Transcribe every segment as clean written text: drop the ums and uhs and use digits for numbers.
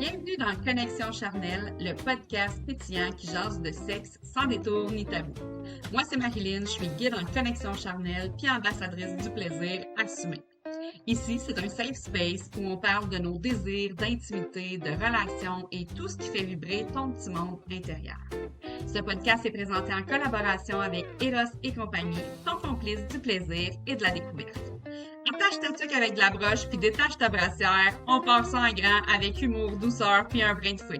Bienvenue dans Connexion charnelle, le podcast pétillant qui jase de sexe sans détour ni tabou. Moi, c'est Marilyn, je suis guide en connexion charnelle puis ambassadrice du plaisir assumé. Ici, c'est un safe space où on parle de nos désirs, d'intimité, de relations et tout ce qui fait vibrer ton petit monde intérieur. Ce podcast est présenté en collaboration avec Eros et compagnie, ton complice du plaisir et de la découverte. Attache ta tuque avec de la broche puis détache ta brassière. On part ça en grand avec humour, douceur puis un brin de fouet.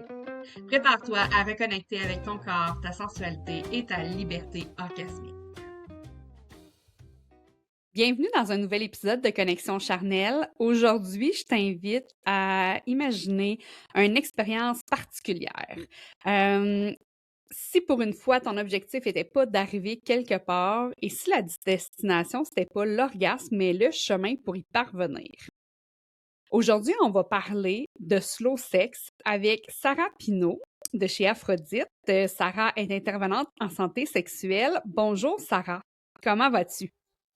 Prépare-toi à reconnecter avec ton corps, ta sensualité et ta liberté orgasmique. Bienvenue dans un nouvel épisode de Connexion charnelle. Aujourd'hui, je t'invite à imaginer une expérience particulière. Si pour une fois, ton objectif n'était pas d'arriver quelque part et si la destination, c'était pas l'orgasme, mais le chemin pour y parvenir. Aujourd'hui, on va parler de slow sex avec Sarah Pinault de chez Aphrodite. Sarah est intervenante en santé sexuelle. Bonjour Sarah, comment vas-tu?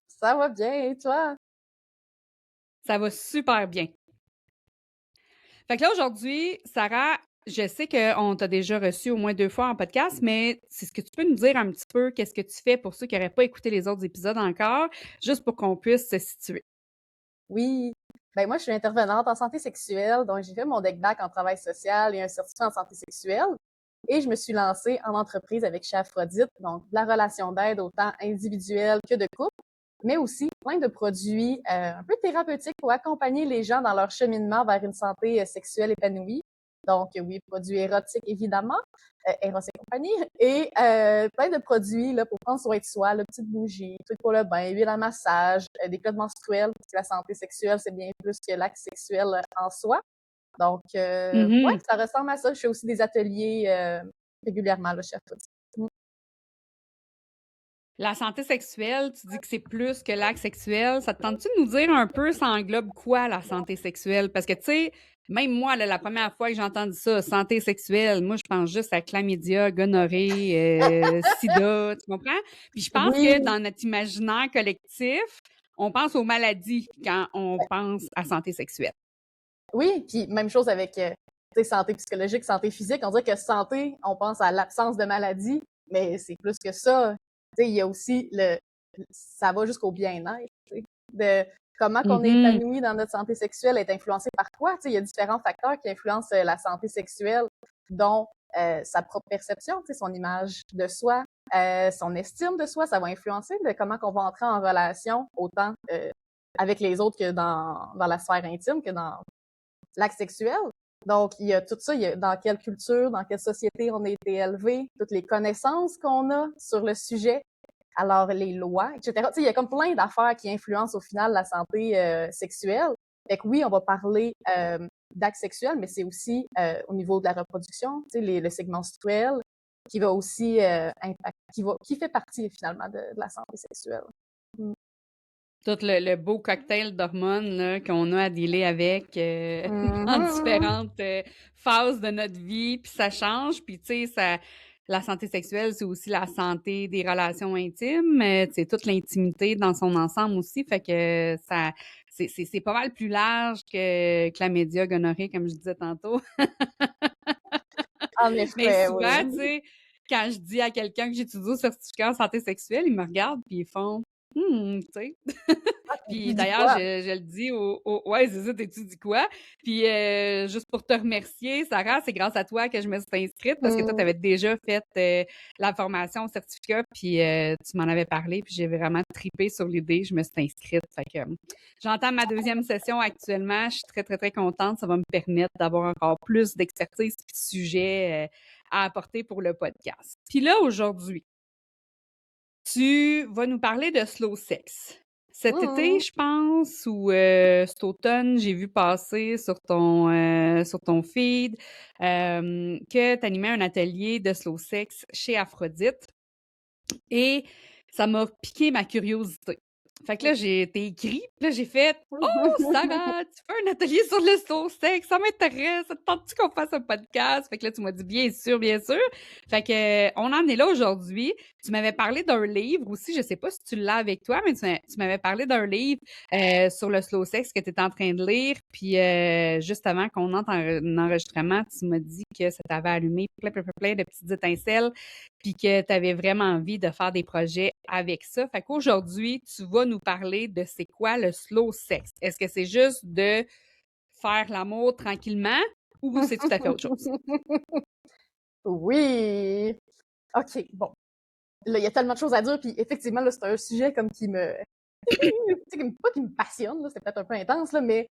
Ça va bien, et toi? Ça va super bien. Fait que là, aujourd'hui, Sarah, je sais qu'on t'a déjà reçu au moins 2 fois en podcast, mais c'est ce que tu peux nous dire un petit peu, qu'est-ce que tu fais pour ceux qui n'auraient pas écouté les autres épisodes encore, juste pour qu'on puisse se situer. Oui. Ben moi, je suis intervenante en santé sexuelle, donc j'ai fait mon DECBAC en travail social et un certificat en santé sexuelle. Et je me suis lancée en entreprise avec chez Aphrodite, donc de la relation d'aide autant individuelle que de couple, mais aussi plein de produits un peu thérapeutiques pour accompagner les gens dans leur cheminement vers une santé sexuelle épanouie. Donc oui, produits érotiques évidemment, Eros et compagnie, et plein de produits là, pour prendre soin de soi, là, petites bougies, trucs pour le bain, huile à massage, des clottes menstruelles, parce que la santé sexuelle, c'est bien plus que l'acte sexuel en soi. Donc, ouais, ça ressemble à ça. Je fais aussi des ateliers régulièrement là, chez Aphrodite. La santé sexuelle, tu dis que c'est plus que l'acte sexuel. Ça te tente-tu de nous dire un peu, ça englobe quoi la santé sexuelle? Parce que, tu sais, même moi, là, la première fois que j'ai entendu ça, santé sexuelle, moi, je pense juste à chlamydia, gonorrhée, sida, tu comprends? Puis je pense Oui, que dans notre imaginaire collectif, on pense aux maladies quand on pense à santé sexuelle. oui, puis même chose avec santé psychologique, santé physique. On dirait que santé, on pense à l'absence de maladie, mais c'est plus que ça. Il y a aussi ça va jusqu'au bien-être, de comment qu'on est épanoui dans notre santé sexuelle est influencé par quoi. Il y a différents facteurs qui influencent la santé sexuelle, dont sa propre perception, son image de soi, son estime de soi, ça va influencer de comment qu'on va entrer en relation autant avec les autres que dans la sphère intime, que dans l'acte sexuel. Donc, il y a tout ça, il y a dans quelle culture, dans quelle société on a été élevé, toutes les connaissances qu'on a sur le sujet, alors les lois, etc. Il y a comme plein d'affaires qui influencent au final la santé sexuelle. Fait que oui, on va parler d'acte sexuel, mais c'est aussi au niveau de la reproduction, le segment menstruel, qui va aussi qui fait partie finalement de la santé sexuelle. Tout le beau cocktail d'hormones là, qu'on a à dealer avec dans différentes phases de notre vie, puis ça change, puis tu sais, la santé sexuelle, c'est aussi la santé des relations intimes, c'est toute l'intimité dans son ensemble aussi, fait que ça, c'est pas mal plus large que la média gonorrhée, comme je disais tantôt. En Mais effet, souvent, oui. tu sais, quand je dis à quelqu'un que j'étudie au certificat en santé sexuelle, ils me regardent puis ils font tu sais. Tu Puis dis d'ailleurs, quoi? je le dis ouais, c'est ça, t'étudies quoi? Puis juste pour te remercier, Sarah, c'est grâce à toi que je me suis inscrite parce que toi, tu avais déjà fait la formation au certificat, puis tu m'en avais parlé, puis j'ai vraiment tripé sur l'idée, je me suis inscrite. Fait que j'entends ma deuxième session actuellement, je suis très, très, très contente. Ça va me permettre d'avoir encore plus d'expertise et de sujets à apporter pour le podcast. Puis là, aujourd'hui, tu vas nous parler de slow sex. Cet été, je pense, ou cet automne, j'ai vu passer sur ton feed que tu animais un atelier de slow sex chez Aphrodite et ça m'a piqué ma curiosité. Fait que là, j'ai été écrit, puis là, j'ai fait «Oh, Sarah, tu fais un atelier sur le slow sex, ça m'intéresse, ça te tente-tu qu'on fasse un podcast?» Fait que là, tu m'as dit «Bien sûr, bien sûr». Fait que, on en est là aujourd'hui. Tu m'avais parlé d'un livre aussi, je sais pas si tu l'as avec toi, mais tu m'avais parlé d'un livre sur le slow sex que tu étais en train de lire, puis juste avant qu'on entre en enregistrement, tu m'as dit que ça t'avait allumé plein de petites étincelles puis que tu avais vraiment envie de faire des projets avec ça. Fait qu'aujourd'hui, tu vas nous parler de c'est quoi le slow sex. Est-ce que c'est juste de faire l'amour tranquillement ou c'est tout à fait autre chose? Oui! OK, bon. Là, il y a tellement de choses à dire, puis effectivement, là, c'est un sujet comme qui me tu sais, pas qui me passionne, là, c'est peut-être un peu intense, là, mais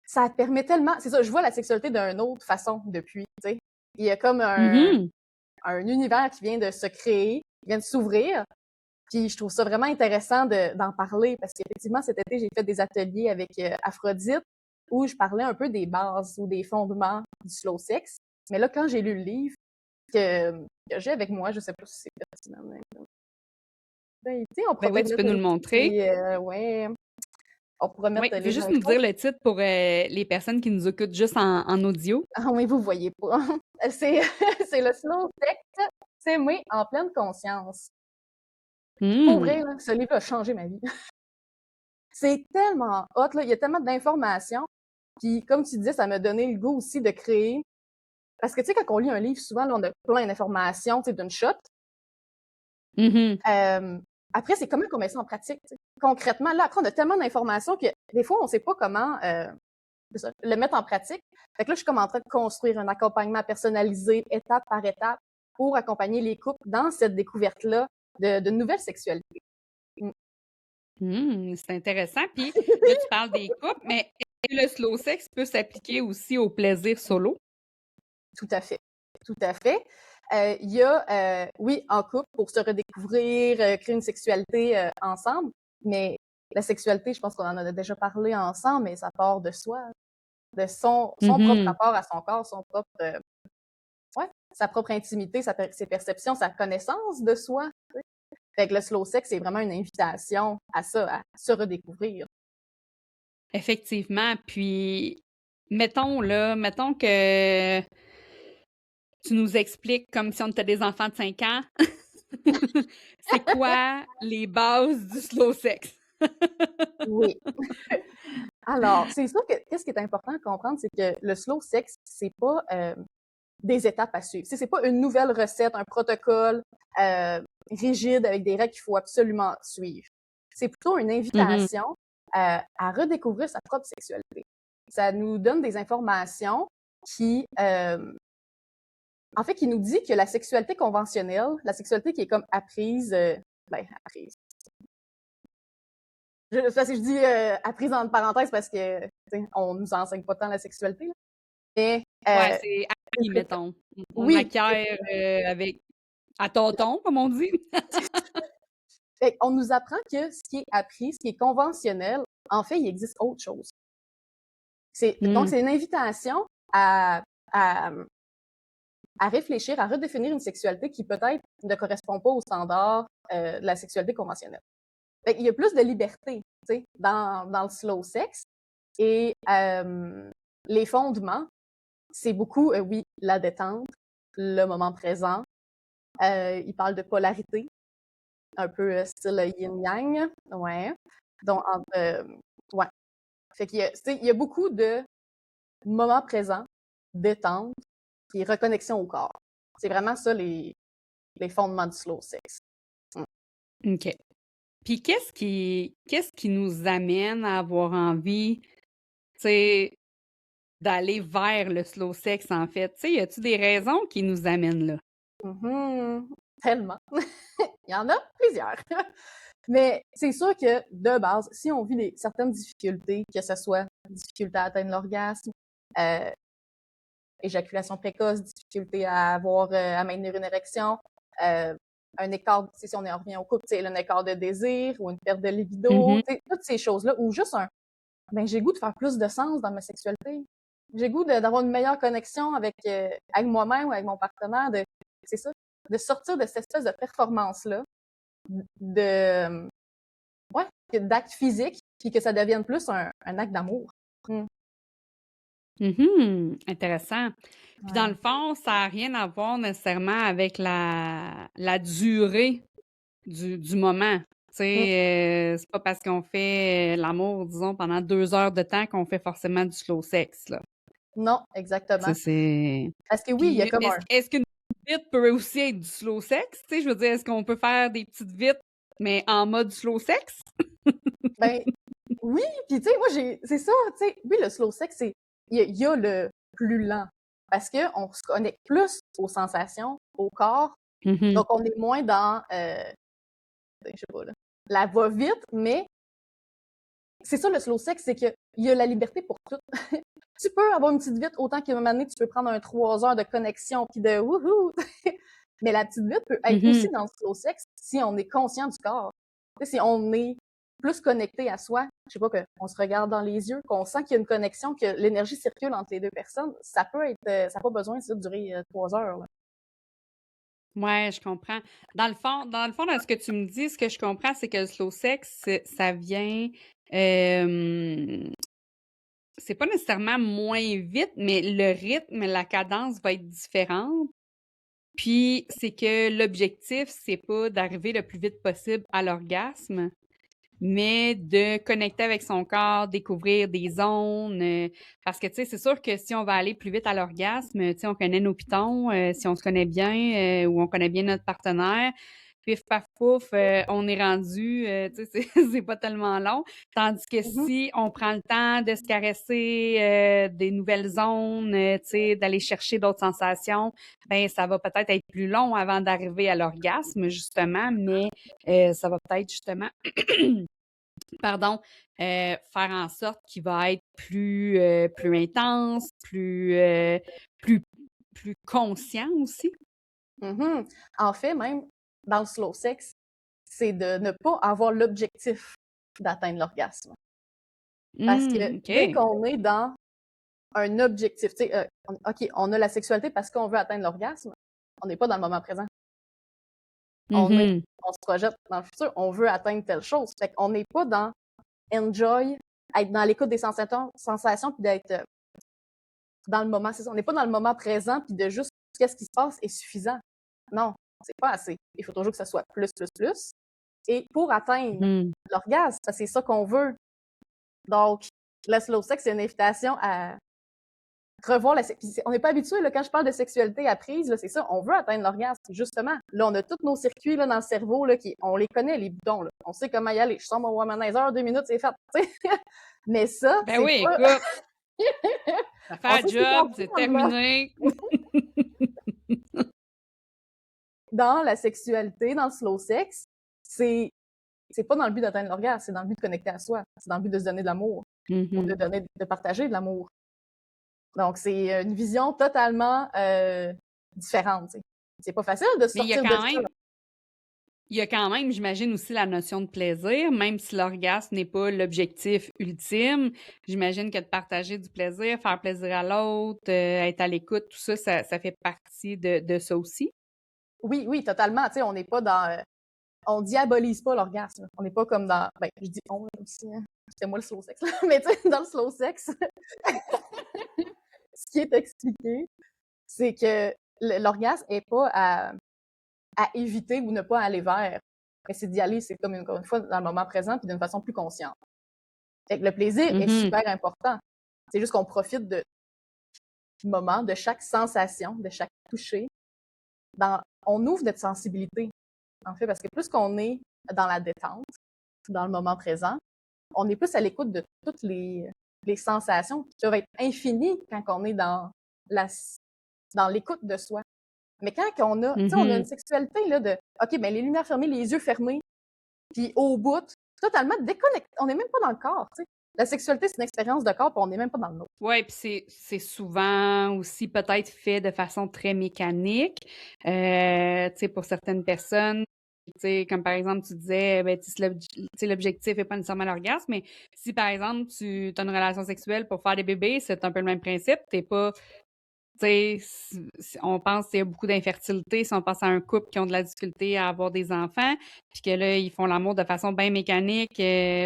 ça permet tellement c'est ça, je vois la sexualité d'une autre façon depuis, tu sais. Il y a comme Mhm. un univers qui vient de se créer, qui vient de s'ouvrir, puis je trouve ça vraiment intéressant d'en parler parce qu'effectivement, cet été, j'ai fait des ateliers avec Aphrodite où je parlais un peu des bases ou des fondements du slow sex. Mais là, quand j'ai lu le livre que, que j'ai avec moi, je sais pas si c'est pertinent, mais ben, tu sais, on Ben pourrait oui, peut-être tu peux mettre nous un le montrer. petit, ouais, on pourrait Oui, mettre fais les juste nous dire infos. le titre pour les personnes qui nous écoutent juste en audio. Ah oui, vous voyez pas. C'est, c'est le slow sex, s'aimer en pleine conscience. Pour Hmm. vrai, là, ce livre a changé ma vie. C'est tellement hot, là. Il y a tellement d'informations. Puis, comme tu disais, ça m'a donné le goût aussi de créer. Parce que, tu sais, quand on lit un livre, souvent, là, on a plein d'informations, tu sais, d'une shot. Mhm. Euh, Après, c'est comment qu'on met ça en pratique, tu sais. Concrètement, là, après, on a tellement d'informations que des fois, on sait pas comment le mettre en pratique. Fait que là, je suis comme en train de construire un accompagnement personnalisé, étape par étape, pour accompagner les couples dans cette découverte-là de nouvelles sexualités. Mm. C'est intéressant. Puis là, tu parles des couples, mais est-ce que le slow sex peut s'appliquer aussi au plaisir solo? Tout à fait. Tout à fait. Il y a, oui, en couple, pour se redécouvrir, créer une sexualité ensemble, mais la sexualité, je pense qu'on en a déjà parlé ensemble, mais ça part de soi, de son propre Mhm. rapport à son corps, son propre, ouais, sa propre intimité, ses perceptions, sa connaissance de soi. Fait que le slow sex, c'est vraiment une invitation à ça, à se redécouvrir. Effectivement. Puis, mettons que tu nous expliques comme si on était des enfants de 5 ans. C'est quoi les bases du slow sex? Oui. Alors, c'est sûr que qu'est-ce qui est important à comprendre, c'est que le slow sex, c'est pas des étapes à suivre. C'est pas une nouvelle recette, un protocole rigide avec des règles qu'il faut absolument suivre. C'est plutôt une Mhm. invitation à redécouvrir sa propre sexualité. Ça nous donne des informations qui, en fait, qui nous dit que la sexualité conventionnelle, la sexualité qui est comme apprise, apprise. Parce que je dis apprise entre parenthèses parce que on nous enseigne pas tant la sexualité, là. Mais Ouais, c'est acquis, mettons. On oui, acquiert avec à tâtons, comme on dit. on nous apprend que ce qui est appris, ce qui est conventionnel, en fait, il existe autre chose. Donc, Hmm. c'est une invitation à, à, à réfléchir, à redéfinir une sexualité qui peut-être ne correspond pas aux standards de la sexualité conventionnelle. Il y a plus de liberté, tu sais, dans le slow sex. Et les fondements, c'est beaucoup, oui, la détente, le moment présent. Il parle de polarité, un peu style yin-yang. Ouais. Donc, ouais. Fait qu'il y a, tu sais, il y a beaucoup de moments présents, détente, et reconnexion au corps. C'est vraiment ça les fondements du slow sex. Mm. OK. Puis qu'est-ce qui nous amène à avoir envie, tu sais, d'aller vers le slow sex, en fait? Tu sais, y a-tu des raisons qui nous amènent là? Mhm. Tellement. Il y en a plusieurs. Mais c'est sûr que, de base, si on vit certaines difficultés, que ce soit difficulté à atteindre l'orgasme, euh, éjaculation précoce, difficulté à avoir, à maintenir une érection, euh, un écart, si on revient au couple, un écart de désir ou une perte de libido, Mhm. toutes ces choses-là, ou juste j'ai goût de faire plus de sens dans ma sexualité. J'ai goût d'avoir une meilleure connexion avec moi-même ou avec mon partenaire, c'est ça, de sortir de cette espèce de performance-là, de, ouais, d'acte physique, puis que ça devienne plus un acte d'amour. Intéressant. Puis dans Ouais. le fond, ça n'a rien à voir nécessairement avec la durée du moment. Tu sais, c'est pas parce qu'on fait l'amour, disons, pendant 2 heures de temps qu'on fait forcément du slow sex, là. Non, Tu exactement. sais, c'est... Parce que oui, il y a Puis comme est-ce qu'une vite peut aussi être du slow sex? Tu sais, je veux dire, est-ce qu'on peut faire des petites vites, mais en mode slow sex? ben oui, puis tu sais, moi c'est ça, tu sais, oui, le slow sex, il y a le plus lent. Parce que on se connecte plus aux sensations, au corps, donc on est moins dans, je sais pas, là, la va-vite, mais c'est ça le slow sex, c'est qu'il y a la liberté pour tout. Tu peux avoir une petite vite autant qu'à un moment donné, tu peux prendre un 3 heures de connexion puis de wouhou! Mais la petite vite peut être aussi dans le slow sex si on est conscient du corps. Tu sais, si on est plus connecté à soi, je sais pas, qu'on se regarde dans les yeux, qu'on sent qu'il y a une connexion, que l'énergie circule entre les deux personnes, ça peut être, ça n'a pas besoin de durer 3 heures. Là. Ouais, je comprends. Dans ce que tu me dis, ce que je comprends, c'est que le slow sex, ça vient, c'est pas nécessairement moins vite, mais le rythme, la cadence va être différente. Puis c'est que l'objectif, c'est pas d'arriver le plus vite possible à l'orgasme, mais de connecter avec son corps, découvrir des zones. Parce que, tu sais, c'est sûr que si on va aller plus vite à l'orgasme, tu sais, on connaît nos pitons, si on se connaît bien ou on connaît bien notre partenaire, pif, paf, pouf, on est rendu, tu sais, c'est pas tellement long. Tandis que si on prend le temps de se caresser des nouvelles zones, tu sais, d'aller chercher d'autres sensations, ben ça va peut-être être plus long avant d'arriver à l'orgasme, justement, mais ça va peut-être justement pardon, faire en sorte qu'il va être plus intense, plus conscient aussi. En fait, même dans le slow sex, c'est de ne pas avoir l'objectif d'atteindre l'orgasme. Parce que dès OK. qu'on est dans un objectif, tu sais, OK, on a la sexualité parce qu'on veut atteindre l'orgasme, on n'est pas dans le moment présent. On se projette dans le futur, on veut atteindre telle chose. Fait qu'on n'est pas dans enjoy, être dans l'écoute des sensations puis d'être dans le moment. C'est ça. On n'est pas dans le moment présent puis de juste qu'est-ce qui se passe est suffisant. Non, c'est pas assez. Il faut toujours que ça soit plus, plus, plus. Et pour atteindre l'orgasme, c'est ça qu'on veut. Donc, le slow sex, c'est une invitation à revoir la sexualité. On n'est pas habitué, là, quand je parle de sexualité apprise, c'est ça, on veut atteindre l'orgasme, justement. Là, on a tous nos circuits là, dans le cerveau, là, on les connaît, les boutons. Là. On sait comment y aller. Je sors mon womanizer, 2 minutes, c'est fait. Mais ça, Ben c'est oui, pas... écoute, ça fait un job, c'est terminé. Dans la sexualité, dans le slow sex, c'est pas dans le but d'atteindre l'orgasme, c'est dans le but de connecter à soi. C'est dans le but de se donner de l'amour, ou de partager de l'amour. Donc, c'est une vision totalement différente. T'sais. C'est pas facile de sortir de ça. Il y a quand même, j'imagine, aussi la notion de plaisir, même si l'orgasme n'est pas l'objectif ultime. J'imagine que de partager du plaisir, faire plaisir à l'autre, être à l'écoute, tout ça, ça fait partie de ça aussi. Oui, oui, totalement. Tu sais, on n'est pas dans... on diabolise pas l'orgasme. On n'est pas comme dans... Ben, je dis on aussi, hein. C'est moi le slow sex. Mais tu sais, dans le slow sex, ce qui est expliqué, c'est que l'orgasme est pas à éviter ou ne pas aller vers. Mais c'est d'y aller, c'est comme encore une fois dans le moment présent puis d'une façon plus consciente. Fait que le plaisir est super important. C'est juste qu'on profite de moment, de chaque sensation, de chaque toucher. On ouvre notre sensibilité, en fait, parce que plus qu'on est dans la détente, dans le moment présent, on est plus à l'écoute de toutes les sensations qui peuvent être infinies quand on est dans l'écoute de soi. Mais quand on a, on a une sexualité là, de OK, ben les lumières fermées, les yeux fermés, puis au bout, totalement déconnecté. On n'est même pas dans le corps. T'sais. La sexualité, c'est une expérience de corps, puis on n'est même pas dans le nôtre. Oui, puis c'est souvent aussi peut-être fait de façon très mécanique. Tu sais, pour certaines personnes, tu sais, comme par exemple, tu disais, ben, l'objectif n'est pas nécessairement l'orgasme, mais si par exemple, tu as une relation sexuelle pour faire des bébés, c'est un peu le même principe. T'es pas Tu sais, si on pense qu'il y a beaucoup d'infertilité, si on pense à un couple qui ont de la difficulté à avoir des enfants, puis que là, ils font l'amour de façon bien mécanique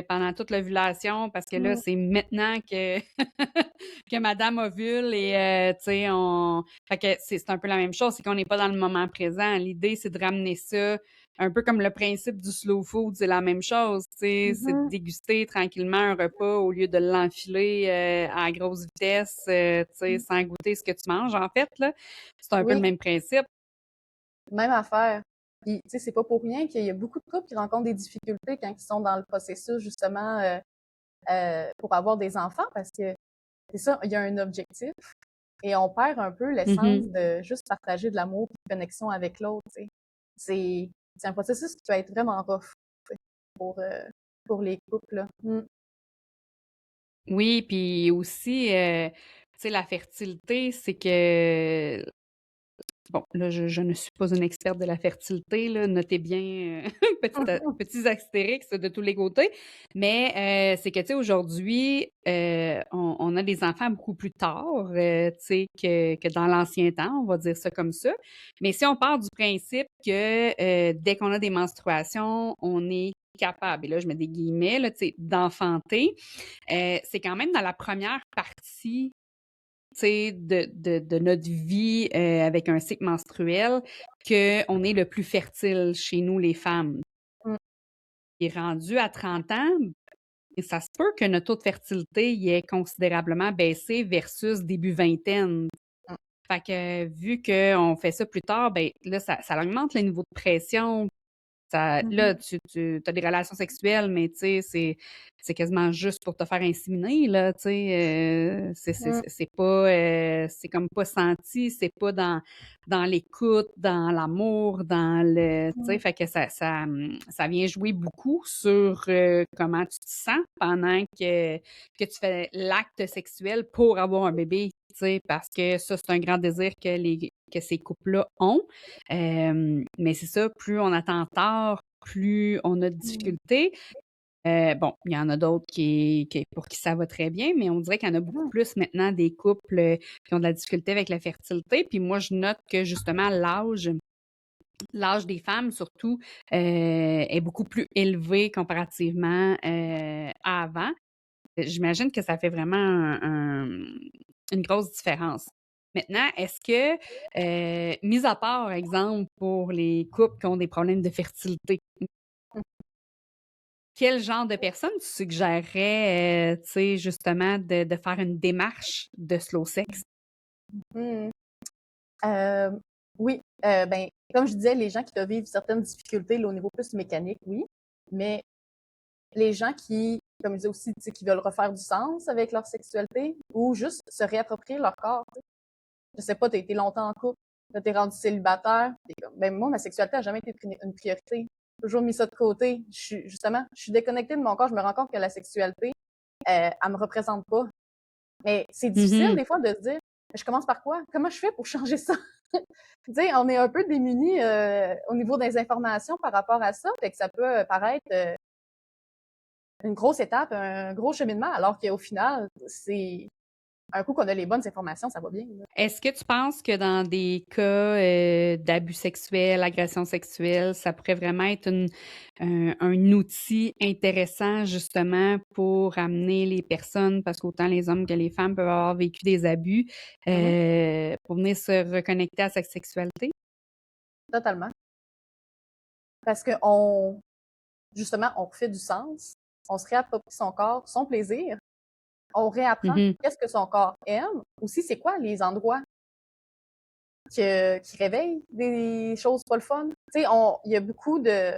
pendant toute l'ovulation, parce que là, Mmh. c'est maintenant que que madame ovule et tu sais, on... Fait que c'est un peu la même chose, c'est qu'on n'est pas dans le moment présent. L'idée, c'est de ramener ça un peu comme le principe du slow food, c'est la même chose, tu sais, c'est de Mmh. déguster tranquillement un repas au lieu de l'enfiler à grosse vitesse, tu sais, Mmh. sans goûter ce que tu manges, en fait, là. C'est un peu le Oui, même principe. même affaire. Puis, tu sais, c'est pas pour rien qu'il y a beaucoup de couples qui rencontrent des difficultés quand ils sont dans le processus, justement, pour avoir des enfants, parce que c'est ça, il y a un objectif et on perd un peu l'essence Mhm. de juste partager de l'amour et de connexion avec l'autre, tu sais. C'est, c'est un processus qui peut être vraiment rough, tu sais, pour les couples, là. Oui, puis aussi, tu sais, la fertilité, c'est que bon, là, je ne suis pas une experte de la fertilité, là, notez bien, petits astérix de tous les côtés. Mais c'est que, tu sais, aujourd'hui, on a des enfants beaucoup plus tard, tu sais, que dans l'ancien temps, on va dire ça comme ça. Mais si on part du principe que dès qu'on a des menstruations, on est capable, et là, je mets des guillemets, là, tu sais, d'enfanter, c'est quand même dans la première partie de notre vie avec un cycle menstruel qu'on est le plus fertile chez nous, les femmes. Mmh. Et rendu à 30 ans, et ça se peut que notre taux de fertilité y ait considérablement baissé versus début vingtaine. Mmh. Fait que vu qu'on fait ça plus tard, ben là, ça augmente le niveau de pression. Là, Mmh. tu as des relations sexuelles, mais tu sais, c'est quasiment juste pour te faire inséminer, là, tu sais. Mmh. C'est pas, c'est comme pas senti, c'est pas dans l'écoute, dans l'amour, dans le, tu sais, Mmh. fait que ça vient jouer beaucoup sur comment tu te sens pendant que tu fais l'acte sexuel pour avoir un bébé, tu sais, parce que ça, c'est un grand désir que ces couples-là ont. Mais c'est ça, plus on attend tard, plus on a de Mmh. difficultés. Bon, il y en a d'autres pour qui ça va très bien, mais on dirait qu'il y en a beaucoup Mmh. plus maintenant des couples qui ont de la difficulté avec la fertilité. Puis moi, je note que justement, l'âge des femmes, surtout, est beaucoup plus élevé comparativement à avant. J'imagine que ça fait vraiment une grosse différence. Maintenant, est-ce que, mis à part, exemple, pour les couples qui ont des problèmes de fertilité, quel genre de personnes tu suggérerais, tu sais, justement, de faire une démarche de slow sex? Mmh. Oui, ben, comme je disais, les gens qui peuvent vivre certaines difficultés là, au niveau plus mécanique, oui. Mais les gens qui, comme je disais aussi, tu sais, qui veulent refaire du sens avec leur sexualité ou juste se réapproprier leur corps. Tu sais. Je sais pas, t'as été longtemps en couple, là, t'es rendu célibataire, t'es comme, ben moi, ma sexualité a jamais été une priorité. J'ai toujours mis ça de côté. Je suis déconnectée de mon corps. Je me rends compte que la sexualité, elle me représente pas. Mais c'est difficile Mhm. des fois de se dire, je commence par quoi? Comment je fais pour changer ça? Tu sais, on est un peu démunis au niveau des informations par rapport à ça, fait que ça peut paraître une grosse étape, un gros cheminement, alors qu'au final, c'est un coup qu'on a les bonnes informations, ça va bien. Là. Est-ce que tu penses que dans des cas d'abus sexuels, agression sexuelle, ça pourrait vraiment être un outil intéressant justement pour amener les personnes, parce qu'autant les hommes que les femmes peuvent avoir vécu des abus, Mhm. pour venir se reconnecter à sa sexualité? Totalement. Parce que justement, on refait du sens, on se réapproprie son corps, son plaisir, on réapprend Mhm. qu'est-ce que son corps aime, aussi c'est quoi les endroits qui réveillent des choses pas le fun. Tu sais, il y a beaucoup de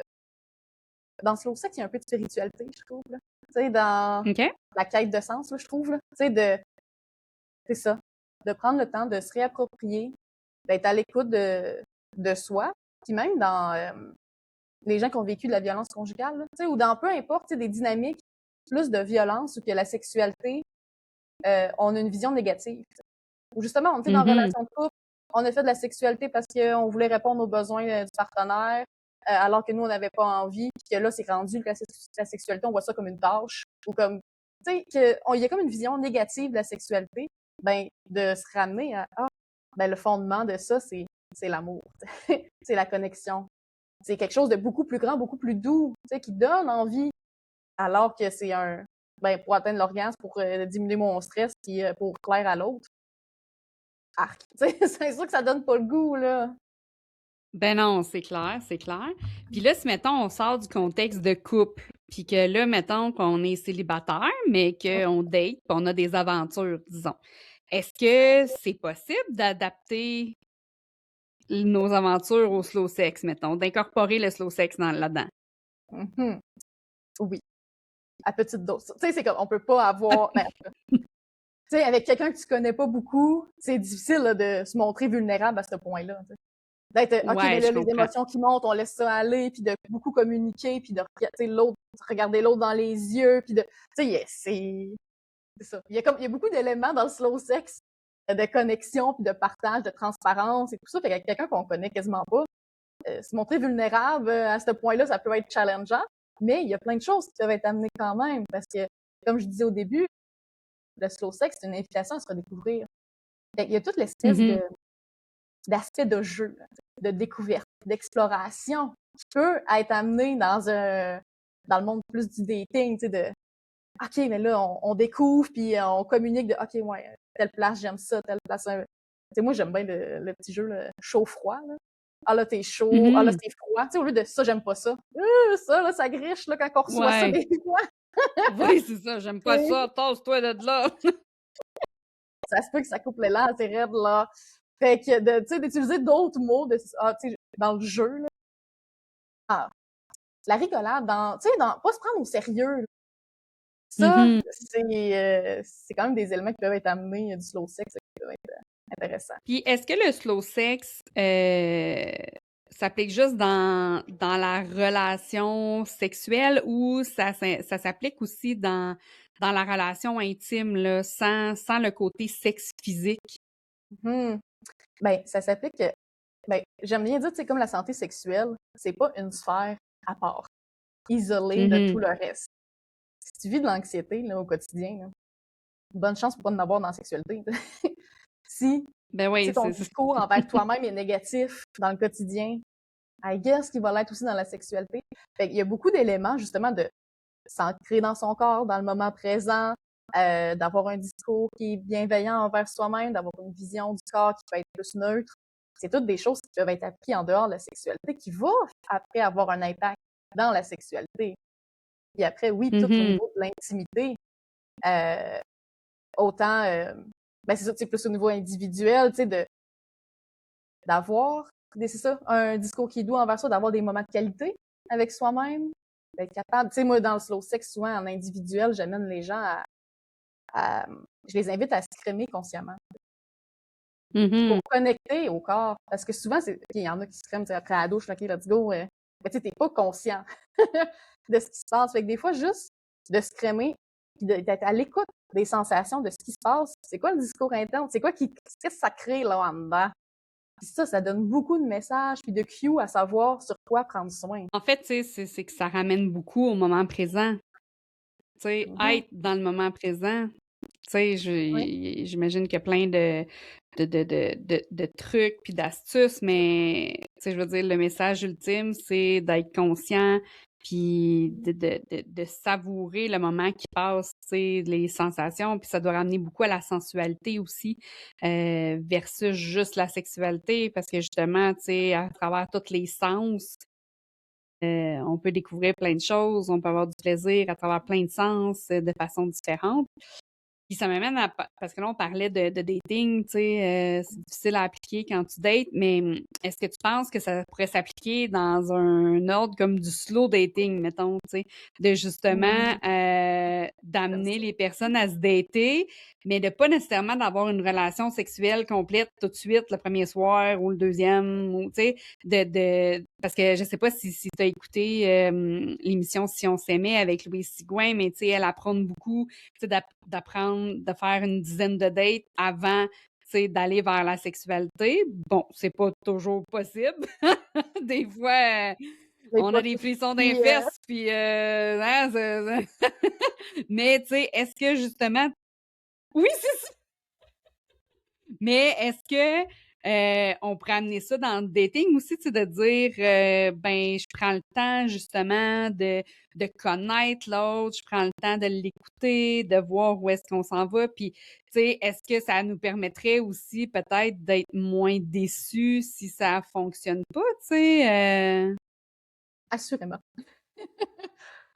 dans Slow Sex, il y a un peu de spiritualité, je trouve. Là. Tu sais, dans OK? la quête de sens, là, je trouve. Là. Tu sais, c'est ça, de prendre le temps de se réapproprier, d'être à l'écoute de soi, puis même dans les gens qui ont vécu de la violence conjugale, là, tu sais, ou dans peu importe, tu sais, des dynamiques plus de violence ou que la sexualité, on a une vision négative. Ou justement, on était dans une Mhm. relation de couple, on a fait de la sexualité parce qu'on voulait répondre aux besoins du partenaire, alors que nous, on n'avait pas envie, puis que là, c'est rendu que la sexualité, on voit ça comme une tâche, ou comme, tu sais, il y a comme une vision négative de la sexualité, ben, de se ramener à, ah, ben, le fondement de ça, c'est l'amour. C'est la connexion. C'est quelque chose de beaucoup plus grand, beaucoup plus doux, qui donne envie, alors que c'est pour atteindre l'orgasme, pour diminuer mon stress, puis pour plaire à l'autre. Arc. C'est sûr que ça donne pas le goût, là. Ben non, c'est clair, c'est clair. Puis là, si, mettons, on sort du contexte de couple, puis que là, mettons qu'on est célibataire, mais qu'on date, puis on a des aventures, disons. Est-ce que c'est possible d'adapter nos aventures au slow sex, mettons, d'incorporer le slow sex là-dedans? Mhm. Oui, à petite dose. Tu sais, c'est comme, on peut pas avoir... tu sais, avec quelqu'un que tu connais pas beaucoup, c'est difficile là, de se montrer vulnérable à ce point-là. T'sais. D'être, OK, mais Ouais, là, je les comprends. émotions qui montent, on laisse ça aller, puis de beaucoup communiquer, puis de regarder l'autre dans les yeux, puis de... Tu sais, c'est ça. Il y a beaucoup d'éléments dans le slow sex, de connexion, puis de partage, de transparence et tout ça. Fait qu'avec quelqu'un qu'on connaît quasiment pas, se montrer vulnérable à ce point-là, ça peut être challengeant, mais il y a plein de choses qui peuvent être amenées quand même, parce que, comme je disais au début, le slow sex, c'est une invitation à se redécouvrir. Fait qu'il y a toute l'espèce d'aspect de jeu, de découverte, d'exploration qui peut être amené dans le monde plus du dating, tu sais, de OK, mais là, on découvre, puis on communique de OK, ouais, telle place, j'aime ça, telle place. Tu sais, moi, j'aime bien le petit jeu chaud-froid, là. Ah là, t'es chaud, ah là, c'est froid. Tu sais, au lieu de ça, j'aime pas ça. Ça, là, ça griche, là, quand on reçoit ça Ouais. des fois. Oui, c'est ça, j'aime pas ça, tasse-toi de là. Ça se peut que ça coupe l'élan assez raide, là. Fait que, tu sais, d'utiliser d'autres mots tu sais, dans le jeu, là. Ah, la rigolade, tu sais, pas se prendre au sérieux, là. Ça, c'est quand même des éléments qui peuvent être amenés du slow sex qui peuvent être intéressants. Puis est-ce que le slow sex s'applique juste dans la relation sexuelle ou ça s'applique aussi dans la relation intime, là, sans le côté sexe physique? Ben, ça s'applique, j'aime bien dire, tu sais, comme la santé sexuelle, c'est pas une sphère à part, isolée de tout le reste. Si tu vis de l'anxiété là, au quotidien, là, bonne chance pour pas en avoir dans la sexualité. Si Ben oui, ton discours envers toi-même est négatif dans le quotidien, I guess qu'il va l'être aussi dans la sexualité. Fait qu'il y a beaucoup d'éléments, justement, de s'ancrer dans son corps, dans le moment présent, d'avoir un discours qui est bienveillant envers soi-même, d'avoir une vision du corps qui peut être plus neutre. C'est toutes des choses qui peuvent être appliquées en dehors de la sexualité, qui vont après avoir un impact dans la sexualité. Puis après, oui, tout au niveau de l'intimité, autant, c'est ça, c'est plus au niveau individuel, tu sais, d'avoir, c'est ça, un discours qui est doux envers soi, d'avoir des moments de qualité avec soi-même, d'être capable, tu sais, moi, dans le slow sex, souvent, en individuel, j'amène les gens je les invite à s'exprimer consciemment. Pour connecter au corps. Parce que souvent, il y en a qui se crèment après la douche, OK, let's go. Mais tu sais, t'es pas conscient de ce qui se passe. Fait que des fois, juste de se crémer, puis d'être à l'écoute des sensations de ce qui se passe. C'est quoi le discours interne? C'est quoi qu'est-ce que ça crée là en dedans? Puis ça donne beaucoup de messages, puis de cues à savoir sur quoi prendre soin. En fait, tu sais, c'est que ça ramène beaucoup au moment présent. Tu sais, être dans le moment présent. Tu sais, j'imagine qu'il y a plein de trucs puis d'astuces, mais tu sais, je veux dire, le message ultime, c'est d'être conscient puis de savourer le moment qui passe, tu sais, les sensations, puis ça doit ramener beaucoup à la sensualité aussi, versus juste la sexualité, parce que justement, tu sais, à travers tous les sens, on peut découvrir plein de choses, on peut avoir du plaisir à travers plein de sens, de façon différente. Puis ça m'amène parce que là, on parlait de dating, tu sais, c'est difficile à appliquer quand tu dates, mais est-ce que tu penses que ça pourrait s'appliquer dans un ordre comme du slow dating, mettons, tu sais, de justement d'amener les personnes à se dater, mais de pas nécessairement d'avoir une relation sexuelle complète tout de suite le premier soir ou le deuxième, ou tu sais, parce que je sais pas si tu as écouté l'émission Si on s'aimait avec Louise Sigouin, mais tu sais, elle apprend beaucoup, tu sais, d'apprendre de faire une dizaine de dates avant d'aller vers la sexualité. Bon, c'est pas toujours possible. Des fois, on a des frissons d'un fesses, puis mais tu sais, est-ce que justement... Oui, c'est ça! Mais est-ce que on pourrait amener ça dans le dating aussi, tu sais, de dire ben je prends le temps justement de connaître l'autre, je prends le temps de l'écouter, de voir où est-ce qu'on s'en va, puis tu sais, est-ce que ça nous permettrait aussi peut-être d'être moins déçus si ça fonctionne pas, tu sais? Assurément.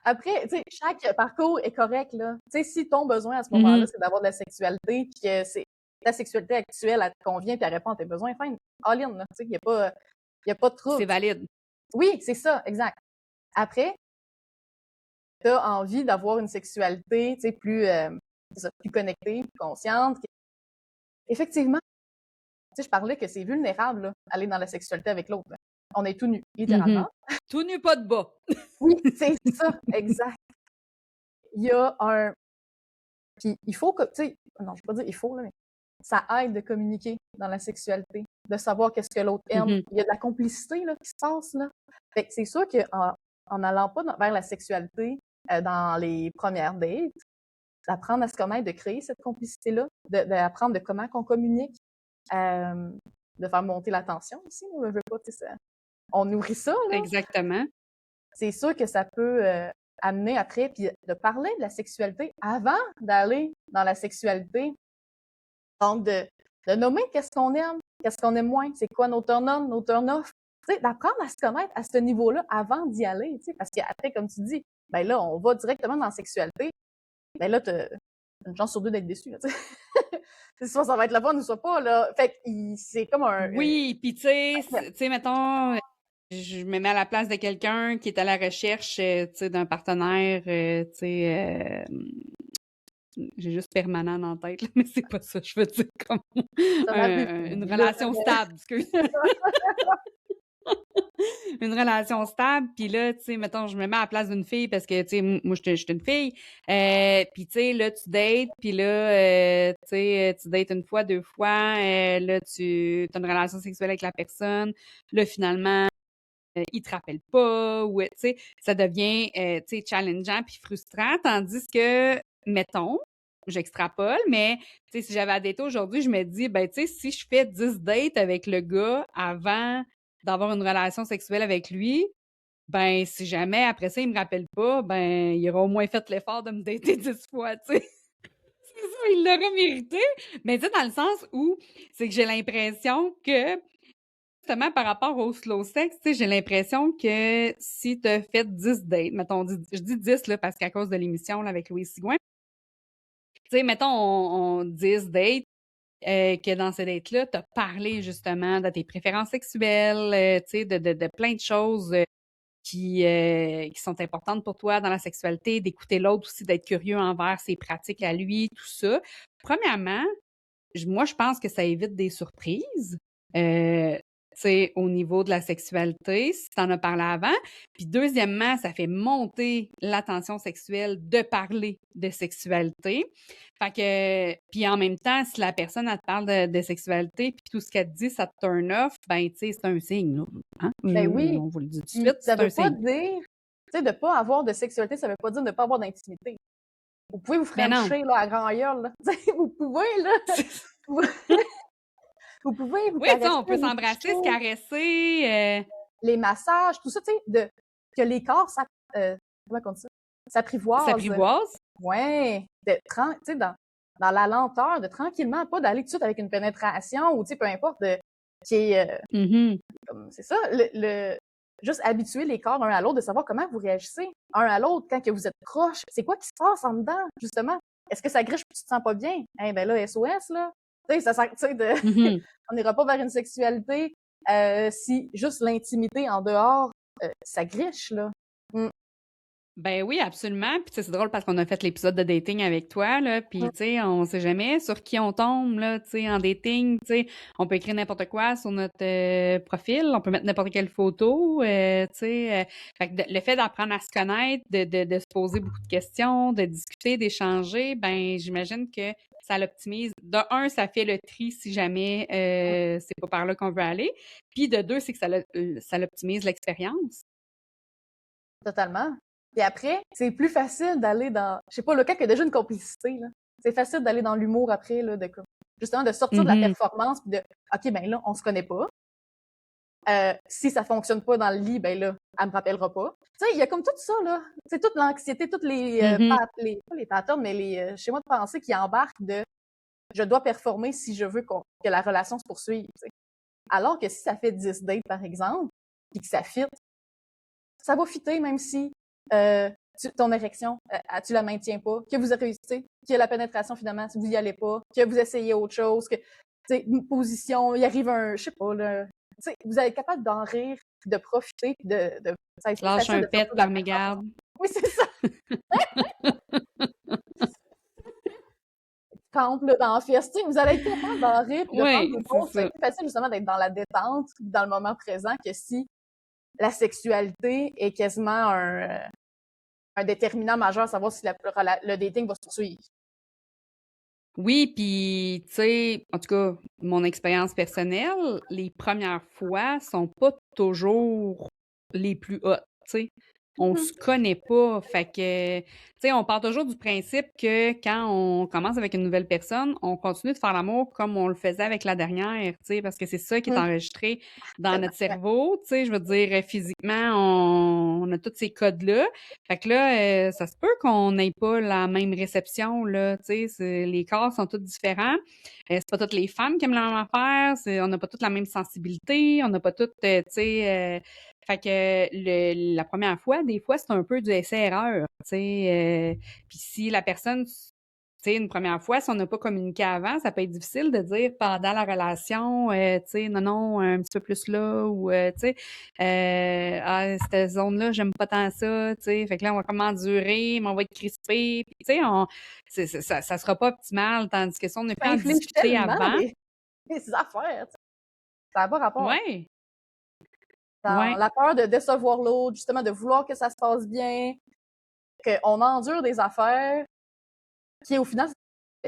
Après, tu sais, chaque parcours est correct, là. Tu sais, si ton besoin à ce moment-là, c'est d'avoir de la sexualité, puis que ta sexualité actuelle, elle te convient, puis elle répond à tes besoins, fine, all in, là. Tu sais, il y a pas de C'est trouble. valide. Oui, c'est ça, exact. Après, tu as envie d'avoir une sexualité, tu sais, plus connectée, plus consciente. Effectivement, tu sais, je parlais que c'est vulnérable, là, aller dans la sexualité avec l'autre, là. On est tout nu, littéralement. Tout nu, pas de bas. Oui, c'est ça, exact. Il y a un... Puis il faut que, tu sais, non, je vais pas dire il faut, là, mais ça aide de communiquer dans la sexualité, de savoir qu'est-ce que l'autre aime. Il y a de la complicité, là, qui se passe, là. Fait que c'est sûr qu'en allant pas vers la sexualité dans les premières dates, d'apprendre à se connaître, de créer cette complicité-là, d'apprendre de comment qu'on communique, de faire monter la tension aussi, là, je veux pas, tu sais, on nourrit ça, là. Exactement. C'est sûr que ça peut amener après, puis de parler de la sexualité avant d'aller dans la sexualité. Donc, de nommer qu'est-ce qu'on aime moins, c'est quoi nos turn-on, nos turn-off. Tu sais, d'apprendre à se connaître à ce niveau-là avant d'y aller, tu sais, parce qu'après, comme tu dis, ben là, on va directement dans la sexualité, ben là, t'as une chance sur deux d'être déçu, là, tu sais. C'est soit ça va être le fun ou soit pas, là. Fait que c'est comme Oui, puis tu sais, mettons, je me mets à la place de quelqu'un qui est à la recherche, tu sais, d'un partenaire, tu sais, j'ai juste permanent en tête, là, mais c'est pas ça, je veux dire comme ça m'arrive. une relation stable, excuse. Une relation stable, puis là, tu sais, mettons, je me mets à la place d'une fille parce que, tu sais, moi, je suis une fille, puis tu sais, là, tu dates, puis là, tu sais, tu dates une fois, deux fois, là, tu as une relation sexuelle avec la personne, là, finalement, il te rappelle pas, ou, tu sais, ça devient, tu sais, challengeant puis frustrant, tandis que, mettons, j'extrapole, mais, tu sais, si j'avais à dater aujourd'hui, je me dis, ben, tu sais, si je fais 10 dates avec le gars avant d'avoir une relation sexuelle avec lui, ben, si jamais après ça, il me rappelle pas, ben, il aura au moins fait l'effort de me dater 10 fois, tu sais. C'est ça, il l'aurait mérité. Mais tu sais, dans le sens où c'est que j'ai l'impression que, justement, par rapport au slow sex, tu sais, j'ai l'impression que si tu as fait 10 dates, mettons, je dis 10 là, parce qu'à cause de l'émission là, avec Louis Sigouin, tu sais, mettons, on 10 dates, que dans ces dates-là, tu as parlé justement de tes préférences sexuelles, tu sais, de plein de choses qui sont importantes pour toi dans la sexualité, d'écouter l'autre aussi, d'être curieux envers ses pratiques à lui, tout ça. Premièrement, moi, je pense que ça évite des surprises. Tu sais, au niveau de la sexualité, si tu en as parlé avant. Puis deuxièmement, ça fait monter la tension sexuelle de parler de sexualité. Fait que, puis en même temps, si la personne, elle te parle de sexualité, puis tout ce qu'elle te dit, ça te turn off, ben, tu sais, c'est un signe, là. Hein? Ben oui. On vous le dit tout de Puis suite, ça c'est un veut pas signe. dire, tu sais, de pas avoir de sexualité, ça veut pas dire de pas avoir d'intimité. Vous pouvez vous Mais non. frencher, là, à grand gueule, là. Tu sais, vous pouvez, là. Vous, vous pouvez vous Oui, tu sais, caresser, on peut vous s'embrasser, se toucher, caresser. les massages, tout ça, tu sais, que les corps, comment on dit ça? S'apprivoisent. S'apprivoise. Ouais. Tu sais, dans la lenteur, de tranquillement, pas d'aller tout de suite avec une pénétration ou, tu sais, peu importe, qui est, c'est ça, juste habituer les corps un à l'autre, de savoir comment vous réagissez un à l'autre quand que vous êtes proches. C'est quoi qui se passe en dedans, justement? Est-ce que ça griche et tu te sens pas bien? Eh ben là, SOS, là. Tu sais, ça sert, tu sais, on n'ira pas vers une sexualité si juste l'intimité en dehors, ça griche, là. Mm. Ben oui, absolument. Puis tu sais, c'est drôle parce qu'on a fait l'épisode de dating avec toi, là, puis tu sais, on sait jamais sur qui on tombe, là, tu sais, en dating, tu sais, on peut écrire n'importe quoi sur notre profil, on peut mettre n'importe quelle photo, tu sais, fait que le fait d'apprendre à se connaître, de se poser beaucoup de questions, de discuter, d'échanger, ben j'imagine que ça l'optimise. De un, ça fait le tri si jamais c'est pas par là qu'on veut aller, puis de deux, c'est que ça l'optimise l'expérience. Totalement. Puis après, c'est plus facile d'aller dans, je sais pas, le cas qu'il y a déjà une complicité, là. C'est facile d'aller dans l'humour après, là, de comme, Justement, de sortir de la Mhm. performance, puis de OK, ben là, on se connaît pas. Si ça fonctionne pas dans le lit, ben là, elle me rappellera pas. Tu sais, il y a comme tout ça, là. C'est toute l'anxiété, toutes les, Mhm. pas les patterns, mais les schémas de pensée qui embarquent de je dois performer si je veux que la relation se poursuive. Tu sais. Alors que si ça fait 10 dates, par exemple, puis que ça fit, ça va fitter même si ton érection, tu la maintiens pas, que vous réussissez, qu'il y a la pénétration finalement, si vous y allez pas, que vous essayez autre chose, que, tu sais, une position, il arrive je sais pas, là, tu sais, vous êtes capable d'en rire, de profiter, ça va être plus Lâche facile un de sortir pet de la par performance. mégarde. Oui, c'est ça. Camp, là, dans la fiesta, tu sais, vous allez être capable d'en rire puis de prendre Oui, des c'est pauses. Ça va ça. être plus facile justement d'être dans la détente, dans le moment présent, que si la sexualité est quasiment un déterminant majeur à savoir si le dating va se poursuivre. Oui, puis, tu sais, en tout cas, mon expérience personnelle, les premières fois sont pas toujours les plus hautes, tu sais. On se connaît pas, fait que, tu sais, on part toujours du principe que quand on commence avec une nouvelle personne, on continue de faire l'amour comme on le faisait avec la dernière, tu sais, parce que c'est ça qui est enregistré dans Tellement. notre cerveau, tu sais, je veux dire, physiquement, on a tous ces codes-là. Fait que là, ça se peut qu'on n'ait pas la même réception, là, tu sais, les corps sont tous différents. C'est pas toutes les femmes qui aiment la même affaire, on n'a pas toutes la même sensibilité, on n'a pas toutes, tu sais, fait que la première fois, des fois, c'est un peu du essai-erreur, tu sais. Puis si la personne, tu sais, une première fois, si on n'a pas communiqué avant, ça peut être difficile de dire pendant la relation, tu sais, non, non, un petit peu plus là, ou, tu sais, ah, cette zone-là, j'aime pas tant ça, tu sais. Fait que là, on va comme endurer, mais on va être crispé. Puis, tu sais, ça sera pas optimal, tandis que si on a pu Ça en inflige discuter tellement avant, des affaires. Tu sais. Ça n'a pas rapport. ouais, Dans ouais. la peur de décevoir l'autre, justement, de vouloir que ça se passe bien, qu'on endure des affaires qui, au final,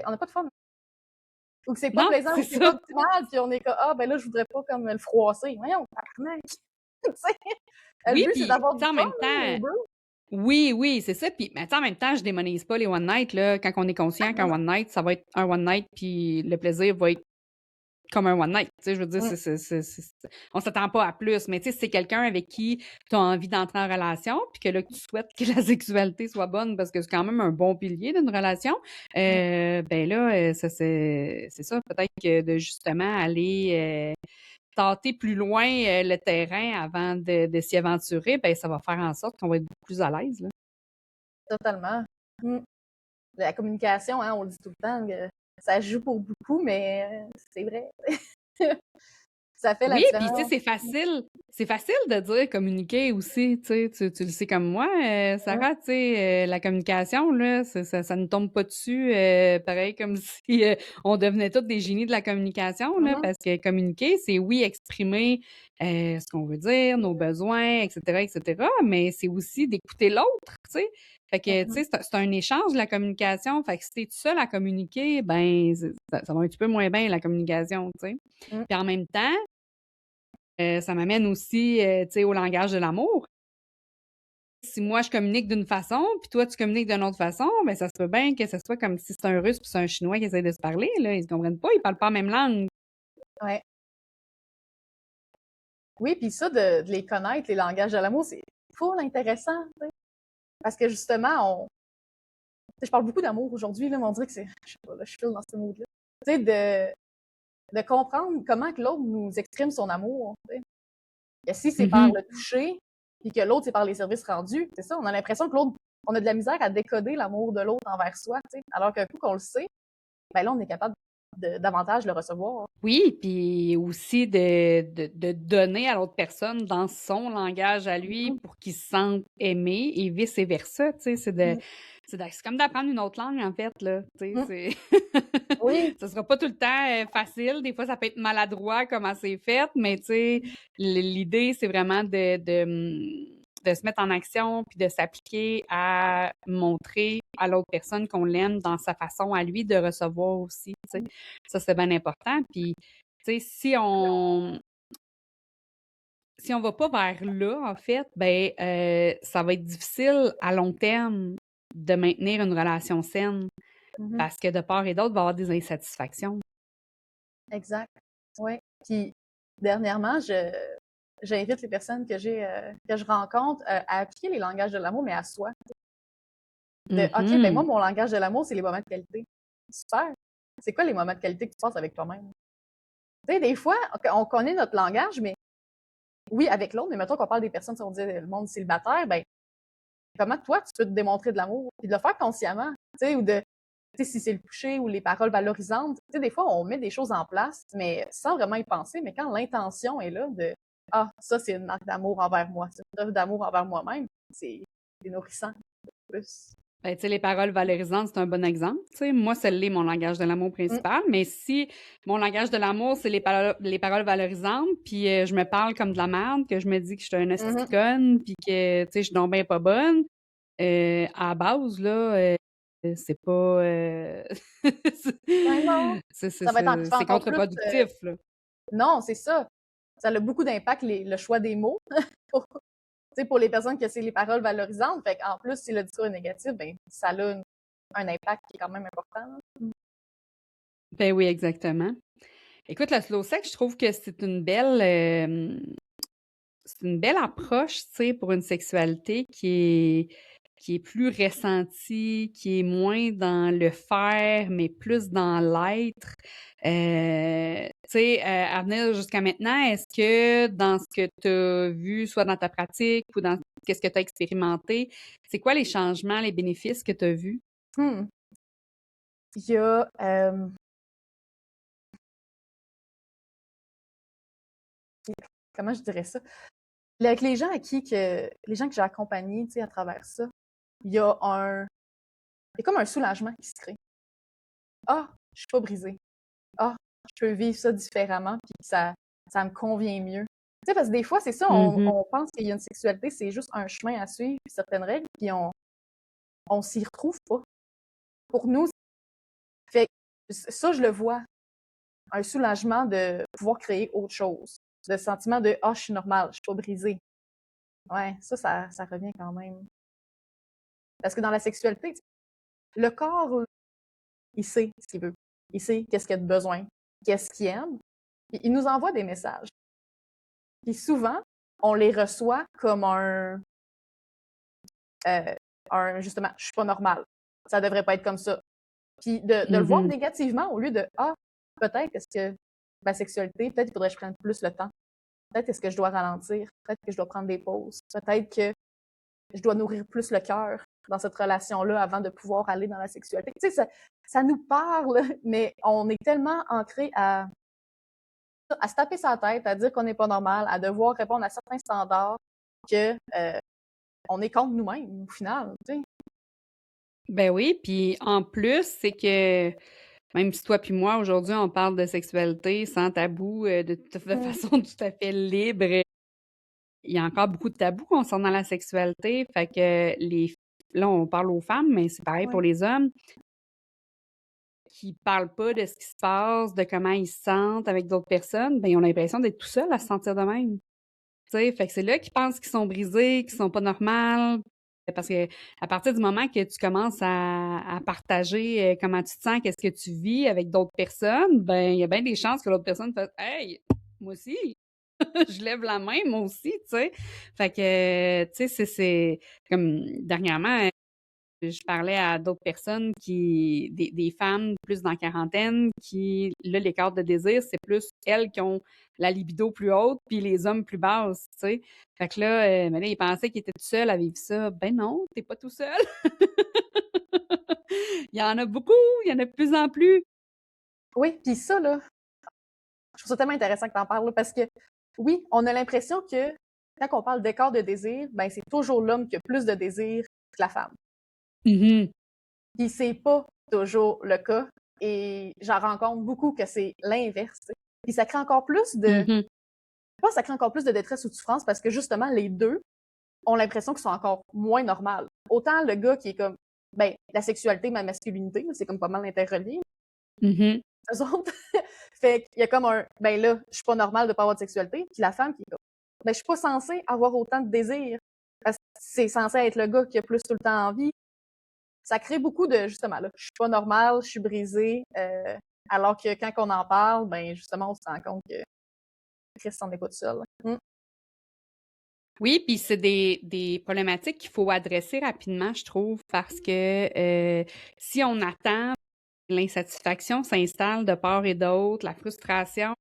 on n'a pas de fun. Ou que c'est pas Non, plaisant, c'est ou que c'est pas ça. optimal, puis on est comme, ah, ben là, je voudrais pas comme le froisser. Voyons, tabarnak. Tu sais, le Oui, but, c'est puis, d'avoir tu du sais, en fun, même là, temps, les deux. oui, oui, c'est ça. Puis, mais tu sais, en même temps, je démonise pas les one night, là. Quand on est conscient Non, qu'un non. one night, ça va être un one night, puis le plaisir va être comme un one night. Tu sais, je veux dire, Mm. on s'attend pas à plus. Mais tu sais, si c'est quelqu'un avec qui tu as envie d'entrer en relation, puis que là, que tu souhaites que la sexualité soit bonne, parce que c'est quand même un bon pilier d'une relation, Mm. ben là, c'est ça. Peut-être que de justement aller tâter plus loin le terrain avant de s'y aventurer, ben ça va faire en sorte qu'on va être beaucoup plus à l'aise, là. Totalement. Mm. La communication, hein, on le dit tout le temps, que ça joue pour beaucoup, mais c'est vrai. Ça fait la Oui, puis tu sais, différence. c'est facile de dire communiquer aussi, tu sais, tu le sais comme moi, Mm. Sarah, tu sais, la communication, là, ça ne tombe pas dessus, pareil comme si on devenait toutes des génies de la communication, là, Mhm. parce que communiquer, c'est oui, exprimer ce qu'on veut dire, nos besoins, etc., mais c'est aussi d'écouter l'autre, tu sais. Fait que, tu Mhm. sais, c'est un échange, la communication. Fait que si t'es tout seul à communiquer, ben, ça va un petit peu moins bien, la communication, tu sais. Mm. Puis en même temps, ça m'amène aussi, tu sais, au langage de l'amour. Si moi, je communique d'une façon, puis toi, tu communiques d'une autre façon, ben ça se peut bien que ce soit comme si c'est un Russe puis c'est un Chinois qui essaient de se parler, là. Ils se comprennent pas, ils parlent pas la même langue. Ouais. Oui, puis ça, de les connaître, les langages de l'amour, c'est full intéressant, tu sais. Parce que justement, tu sais, je parle beaucoup d'amour aujourd'hui, là, mais on dirait que c'est, je sais pas, là, je file dans ce mood-là. Tu sais, de comprendre comment que l'autre nous exprime son amour, tu sais. Et si c'est par Mhm. le toucher, puis que l'autre, c'est par les services rendus, c'est ça, on a l'impression que l'autre, on a de la misère à décoder l'amour de l'autre envers soi, tu sais. Alors qu'un coup qu'on le sait, ben là, on est capable davantage le recevoir. Oui, puis aussi de donner à l'autre personne dans son langage à lui Mhm. pour qu'il se sente aimé et vice-versa, tu sais, Mhm. c'est comme d'apprendre une autre langue, en fait, là, tu sais, Mhm. c'est Oui. ça sera pas tout le temps facile, des fois, ça peut être maladroit comment c'est fait, mais tu sais, l'idée, c'est vraiment de se mettre en action puis de s'appliquer à montrer à l'autre personne qu'on l'aime dans sa façon à lui de recevoir aussi, tu sais. Ça, c'est bien important. Puis, tu sais, si on va pas vers là, en fait, ben, ça va être difficile à long terme de maintenir une relation saine Mhm. parce que de part et d'autre, il va y avoir des insatisfactions. Exact. Oui. Puis, dernièrement, j'invite les personnes que je rencontre à appliquer les langages de l'amour, mais à soi. OK, ben moi, mon langage de l'amour, c'est les moments de qualité. Super. C'est quoi les moments de qualité que tu passes avec toi-même? Tu sais, des fois, on connaît notre langage, mais oui, avec l'autre, mais mettons qu'on parle des personnes, si on dit le monde célibataire, ben, comment toi, tu peux te démontrer de l'amour? Puis de le faire consciemment, tu sais, ou de, tu sais, si c'est le toucher ou les paroles valorisantes, tu sais, des fois, on met des choses en place, mais sans vraiment y penser, mais quand l'intention est là de, ah, ça, c'est une marque d'amour envers moi, c'est une œuvre d'amour envers moi-même, c'est nourrissant, plus. Ben, tu sais, les paroles valorisantes, c'est un bon exemple. Tu sais, moi, c'est mon langage de l'amour principal. Mais si mon langage de l'amour, c'est les paroles valorisantes, puis je me parle comme de la merde, que je me dis que je suis un hostie de conne, puis que, tu sais, je suis donc bien pas bonne, à la base, là, c'est pas... Ben non, ça va être c'est encore plus... contre-productif, là. Non, c'est ça. Ça a beaucoup d'impact, le choix des mots. Pour les personnes que c'est les paroles valorisantes, fait en plus, si le discours est négatif, ben, ça a un impact qui est quand même important. Ben oui, exactement. Écoute, le slow sex, je trouve que c'est une belle approche, tu sais, pour une sexualité qui est plus ressentie, qui est moins dans le faire, mais plus dans l'être. Tu sais, à venir jusqu'à maintenant, est-ce que dans ce que tu as vu, soit dans ta pratique ou dans qu'est-ce que tu as expérimenté, c'est quoi les changements, les bénéfices que tu as vus? Il y a... comment je dirais ça? Avec les gens les gens que j'ai accompagnés, tu sais, à travers ça, il y a comme un soulagement qui se crée. Ah, je suis pas brisée. Ah, je peux vivre ça différemment, puis ça me convient mieux. Tu sais, parce que des fois, c'est ça, on pense qu'il y a une sexualité, c'est juste un chemin à suivre, puis certaines règles, puis on s'y retrouve pas. Pour nous, fait ça, je le vois, un soulagement de pouvoir créer autre chose. Le sentiment de « Ah, je suis normale, je suis pas brisée ». Ouais, ça revient quand même. Parce que dans la sexualité, le corps, il sait ce qu'il veut. Il sait qu'est-ce qu'il a de besoin, qu'est-ce qu'il aime. Puis il nous envoie des messages. Puis souvent, on les reçoit comme justement, je suis pas normale. Ça devrait pas être comme ça. Puis de le voir négativement au lieu de, ah, peut-être est-ce que ma sexualité, peut-être il faudrait que je prenne plus le temps. Peut-être est-ce que je dois ralentir. Peut-être que je dois prendre des pauses. Peut-être que je dois nourrir plus le cœur dans cette relation-là avant de pouvoir aller dans la sexualité. Tu sais, ça nous parle, mais on est tellement ancré à se taper sa tête, à dire qu'on n'est pas normal, à devoir répondre à certains standards que on est contre nous-mêmes, au final, tu sais. Ben oui, puis en plus, c'est que même si toi puis moi, aujourd'hui, on parle de sexualité sans tabou, de façon tout à fait libre, il y a encore beaucoup de tabous concernant la sexualité. Fait que là, on parle aux femmes, mais c'est pareil pour les hommes qui parlent pas de ce qui se passe, de comment ils se sentent avec d'autres personnes, ben ils ont l'impression d'être tout seuls à se sentir de même. Tu sais, fait que c'est là qu'ils pensent qu'ils sont brisés, qu'ils sont pas normaux. Parce que à partir du moment que tu commences à partager comment tu te sens, qu'est-ce que tu vis avec d'autres personnes, ben il y a bien des chances que l'autre personne fasse Hey, moi aussi, je lève la main, moi aussi, tu sais. Fait que, tu sais, c'est comme dernièrement, je parlais à d'autres personnes des femmes plus dans la quarantaine, qui, là, les cartes de désir, c'est plus elles qui ont la libido plus haute, puis les hommes plus basses, tu sais. Fait que là, mais là, ils pensaient qu'ils étaient tout seuls à vivre ça. Ben non, t'es pas tout seul. Il y en a beaucoup, il y en a de plus en plus. Oui, puis ça, là, je trouve ça tellement intéressant que tu en parles, là, parce que, oui, on a l'impression que quand on parle d'écart de désir, ben c'est toujours l'homme qui a plus de désir que la femme. Puis c'est pas toujours le cas. Et j'en rencontre beaucoup que c'est l'inverse. Puis ça crée encore plus je pense que ça crée encore plus de détresse ou de souffrance parce que justement, les deux ont l'impression qu'ils sont encore moins normales. Autant le gars qui est comme, ben, la sexualité, ma masculinité, c'est comme pas mal interrelié. Eux autres. Fait qu'il y a comme ben là, je suis pas normale de pas avoir de sexualité. Puis la femme qui est comme, ben, je suis pas censée avoir autant de désir. Parce que c'est censé être le gars qui a plus tout le temps envie. Ça crée beaucoup de, justement, là, je suis pas normale, je suis brisée. Alors que quand on en parle, ben justement, on se rend compte que Chris, on n'est pas tout seul. Oui, puis c'est des problématiques qu'il faut adresser rapidement, je trouve, parce que si on attend, l'insatisfaction s'installe de part et d'autre, la frustration,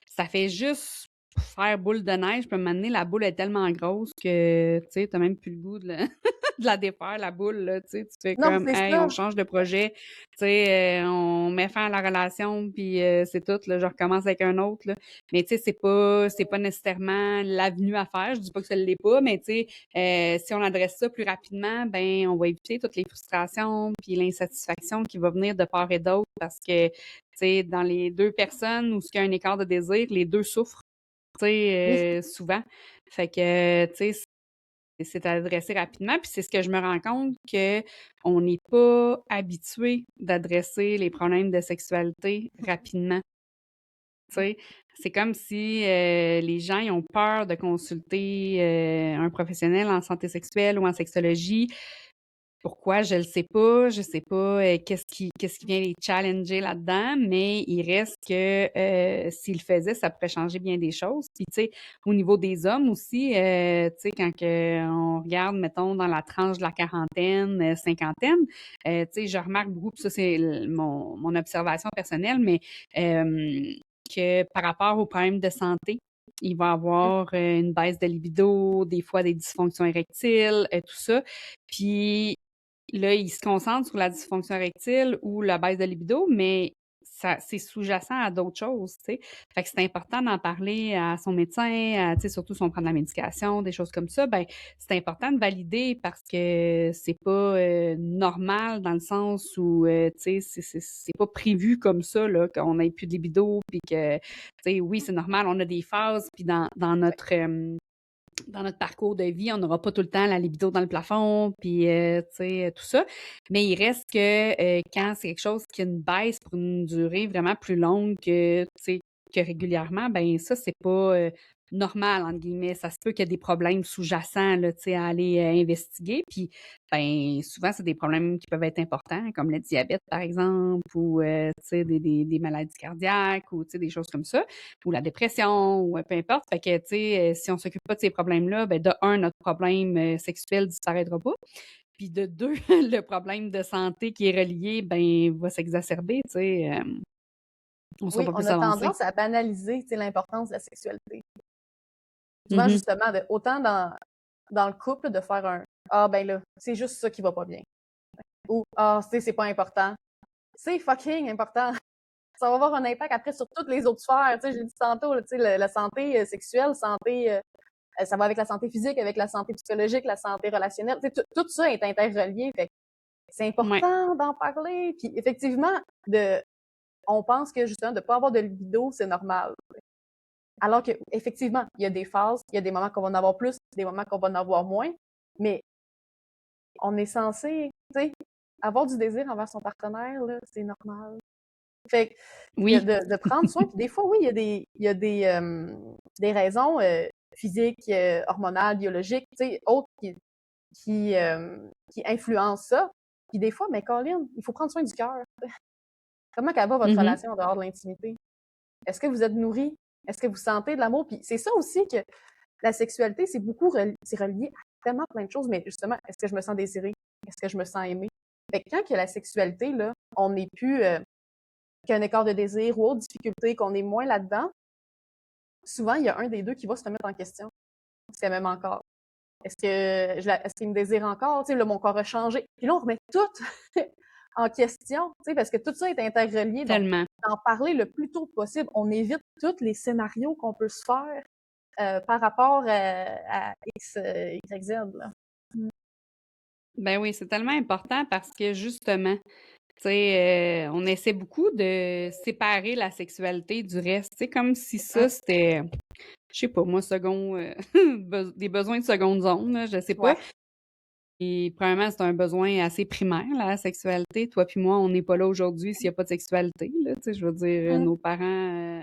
ça fait juste faire boule de neige. Puis à un moment donné, la boule est tellement grosse que, tu sais, t'as même plus le goût de la, de la défaire, la boule, là, tu sais. Tu fais Non, comme, c'est hey, ça. on change de projet, tu sais, on met fin à la relation, puis c'est tout, là, je recommence avec un autre, là. Mais tu sais, c'est pas nécessairement l'avenue à faire. Je dis pas que ça l'est pas, mais tu sais, si on adresse ça plus rapidement, ben, on va éviter toutes les frustrations puis l'insatisfaction qui va venir de part et d'autre parce que, tu sais, dans les deux personnes où il y a un écart de désir, les deux souffrent, tu Oui, sais, souvent. Fait que, tu sais, c'est adressé rapidement. Puis c'est ce que je me rends compte que on n'est pas habitué d'adresser les problèmes de sexualité rapidement. Tu sais, c'est comme si les gens ils ont peur de consulter un professionnel en santé sexuelle ou en sexologie. Pourquoi? Je le sais pas. Je sais pas qu'est-ce qui vient les challenger là-dedans, mais il reste que s'ils le faisaient, ça pourrait changer bien des choses. Puis, tu sais, au niveau des hommes aussi, tu sais, quand on regarde, mettons, dans la tranche de la quarantaine, cinquantaine, tu sais, je remarque beaucoup, puis ça, c'est mon observation personnelle, mais que par rapport aux problèmes de santé, il va y avoir une baisse de libido, des fois des dysfonctions érectiles, tout ça. Puis là, il se concentre sur la dysfonction érectile ou la baisse de libido, mais ça, c'est sous-jacent à d'autres choses, tu sais. Fait que c'est important d'en parler à son médecin, tu sais, surtout si on prend de la médication, des choses comme ça. Ben, c'est important de valider parce que c'est pas normal dans le sens où, tu sais, c'est pas prévu comme ça, là, qu'on ait plus de libido, puis que, tu sais, oui, c'est normal, on a des phases, puis dans notre parcours de vie, on n'aura pas tout le temps la libido dans le plafond, puis tu sais, tout ça. Mais il reste que quand c'est quelque chose qui a une baisse pour une durée vraiment plus longue que, tu sais, que régulièrement, ben ça, c'est pas normal, entre guillemets. Ça se peut qu'il y ait des problèmes sous-jacents, là, tu sais, à aller investiguer. Puis, ben souvent, c'est des problèmes qui peuvent être importants, comme le diabète, par exemple, ou, tu sais, des maladies cardiaques, ou, tu sais, des choses comme ça, ou la dépression, ou peu importe. Fait que, tu sais, si on s'occupe pas de ces problèmes-là, ben de un, notre problème sexuel disparaîtra pas. Puis de deux, le problème de santé qui est relié, ben va s'exacerber, tu sais. On sera oui, pas on plus a avancé. tendance à banaliser, tu sais, l'importance de la sexualité. Souvent, Mhm. justement, autant dans le couple, de faire un ah ben là, c'est juste ça qui va pas bien. Ou ah, tu sais, c'est pas important. C'est fucking important. Ça va avoir un impact après sur toutes les autres sphères. Tu sais, j'ai dit tantôt, là, tu sais, la santé sexuelle, santé, ça va avec la santé physique, avec la santé psychologique, la santé relationnelle. Tu sais, tout ça est interrelié. Fait que c'est Ouais. important d'en parler. Puis effectivement, on pense que justement, de pas avoir de libido, c'est normal. Alors que, effectivement, il y a des phases, il y a des moments qu'on va en avoir plus, des moments qu'on va en avoir moins, mais on est censé, tu sais, avoir du désir envers son partenaire, là, c'est normal. Fait que, Oui. de prendre soin, puis des fois, oui, il y a des raisons physiques, hormonales, biologiques, tu sais, autres qui influencent ça. Puis des fois, mais Colin, il faut prendre soin du cœur. Comment qu'elle va votre Mhm. relation en dehors de l'intimité? Est-ce que vous êtes nourri? Est-ce que vous sentez de l'amour? Puis c'est ça aussi que la sexualité, c'est relié à tellement plein de choses, mais justement, est-ce que je me sens désirée? Est-ce que je me sens aimée? Fait que quand il y a la sexualité, là, on n'est plus qu'un écart de désir ou autre difficulté, qu'on est moins là-dedans, souvent, il y a un des deux qui va se remettre en question. Est-ce qu'elle m'aime encore? Est-ce qu'il me désire encore? Tu sais, là, mon corps a changé. Puis là, on remet tout en question, tu sais, parce que tout ça est interrelié. Donc, Tellement. d'en parler le plus tôt possible, on évite tous les scénarios qu'on peut se faire par rapport à X, Y, Z, là. Ben oui, c'est tellement important parce que justement, tu sais, on essaie beaucoup de séparer la sexualité du reste. C'est comme si ça, c'était, je sais pas, moi, second, des besoins de seconde zone, là, je sais pas. Ouais. Et premièrement, c'est un besoin assez primaire, la sexualité. Toi puis moi, on n'est pas là aujourd'hui s'il n'y a pas de sexualité, là, tu sais, je veux dire, Mm. nos parents,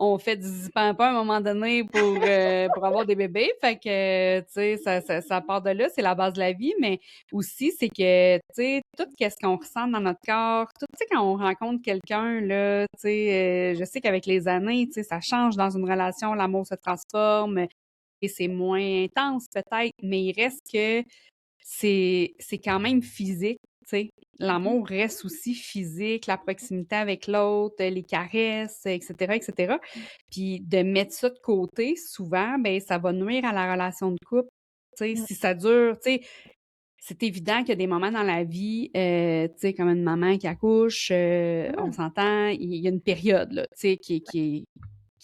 on fait du zizi-pain-pain à un moment donné pour avoir des bébés. Fait que, tu sais, ça part de là, c'est la base de la vie, mais aussi, c'est que, tu sais, tout ce qu'on ressent dans notre corps, tout, tu sais, quand on rencontre quelqu'un, là, tu sais, je sais qu'avec les années, tu sais, ça change dans une relation, l'amour se transforme et c'est moins intense peut-être, mais il reste que c'est quand même physique, tu sais. L'amour reste aussi physique, la proximité avec l'autre, les caresses, etc., etc. Puis de mettre ça de côté, souvent, ben ça va nuire à la relation de couple. Tu sais, Mm. si ça dure, tu sais, c'est évident qu'il y a des moments dans la vie, tu sais, comme une maman qui accouche, on s'entend, il y a une période, là, tu sais, qui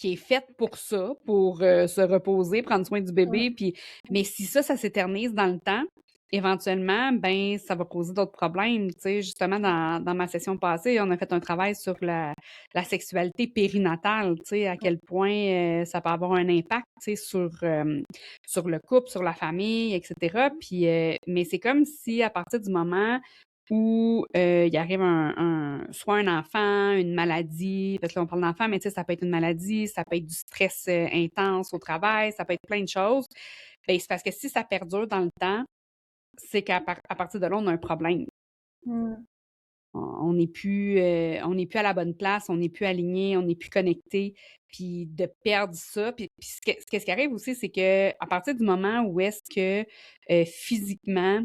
est faite pour ça, pour se reposer, prendre soin du Mm. bébé. Puis, mais si ça s'éternise dans le temps, éventuellement, ben ça va causer d'autres problèmes. Tu sais, justement, dans ma session passée, on a fait un travail sur la sexualité périnatale, tu sais, à quel point ça peut avoir un impact, tu sais, sur le couple, sur la famille, etc. Puis, mais c'est comme si à partir du moment où il arrive soit un enfant, une maladie, parce que là, on parle d'enfant, mais tu sais, ça peut être une maladie, ça peut être du stress intense au travail, ça peut être plein de choses. Ben, c'est parce que si ça perdure dans le temps, c'est à partir de là, on a un problème. Mm. On on n'est plus à la bonne place, on n'est plus aligné, on n'est plus connecté. Puis de perdre ça, puis ce qui arrive aussi, c'est que à partir du moment où est-ce que physiquement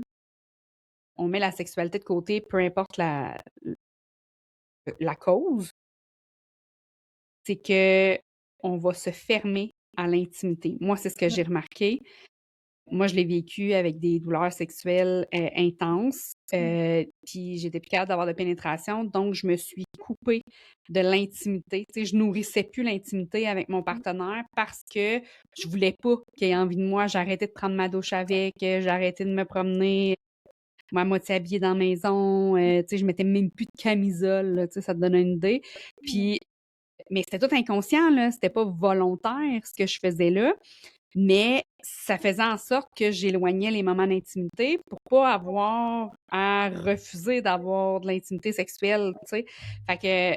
on met la sexualité de côté, peu importe la cause, c'est que on va se fermer à l'intimité. Moi, c'est ce que j'ai remarqué. Moi, je l'ai vécu avec des douleurs sexuelles intenses, puis j'étais plus capable d'avoir de pénétration, donc je me suis coupée de l'intimité. Tu sais, je nourrissais plus l'intimité avec mon partenaire parce que je voulais pas qu'il ait envie de moi. J'ai arrêté de prendre ma douche avec, j'ai arrêté de me promener à moitié habillée dans la maison, tu sais, je mettais même plus de camisole, là, tu sais, ça te donne une idée. Puis, mais c'était tout inconscient, là, c'était pas volontaire ce que je faisais là, mais ça faisait en sorte que j'éloignais les moments d'intimité pour pas avoir à refuser d'avoir de l'intimité sexuelle, tu sais. Fait que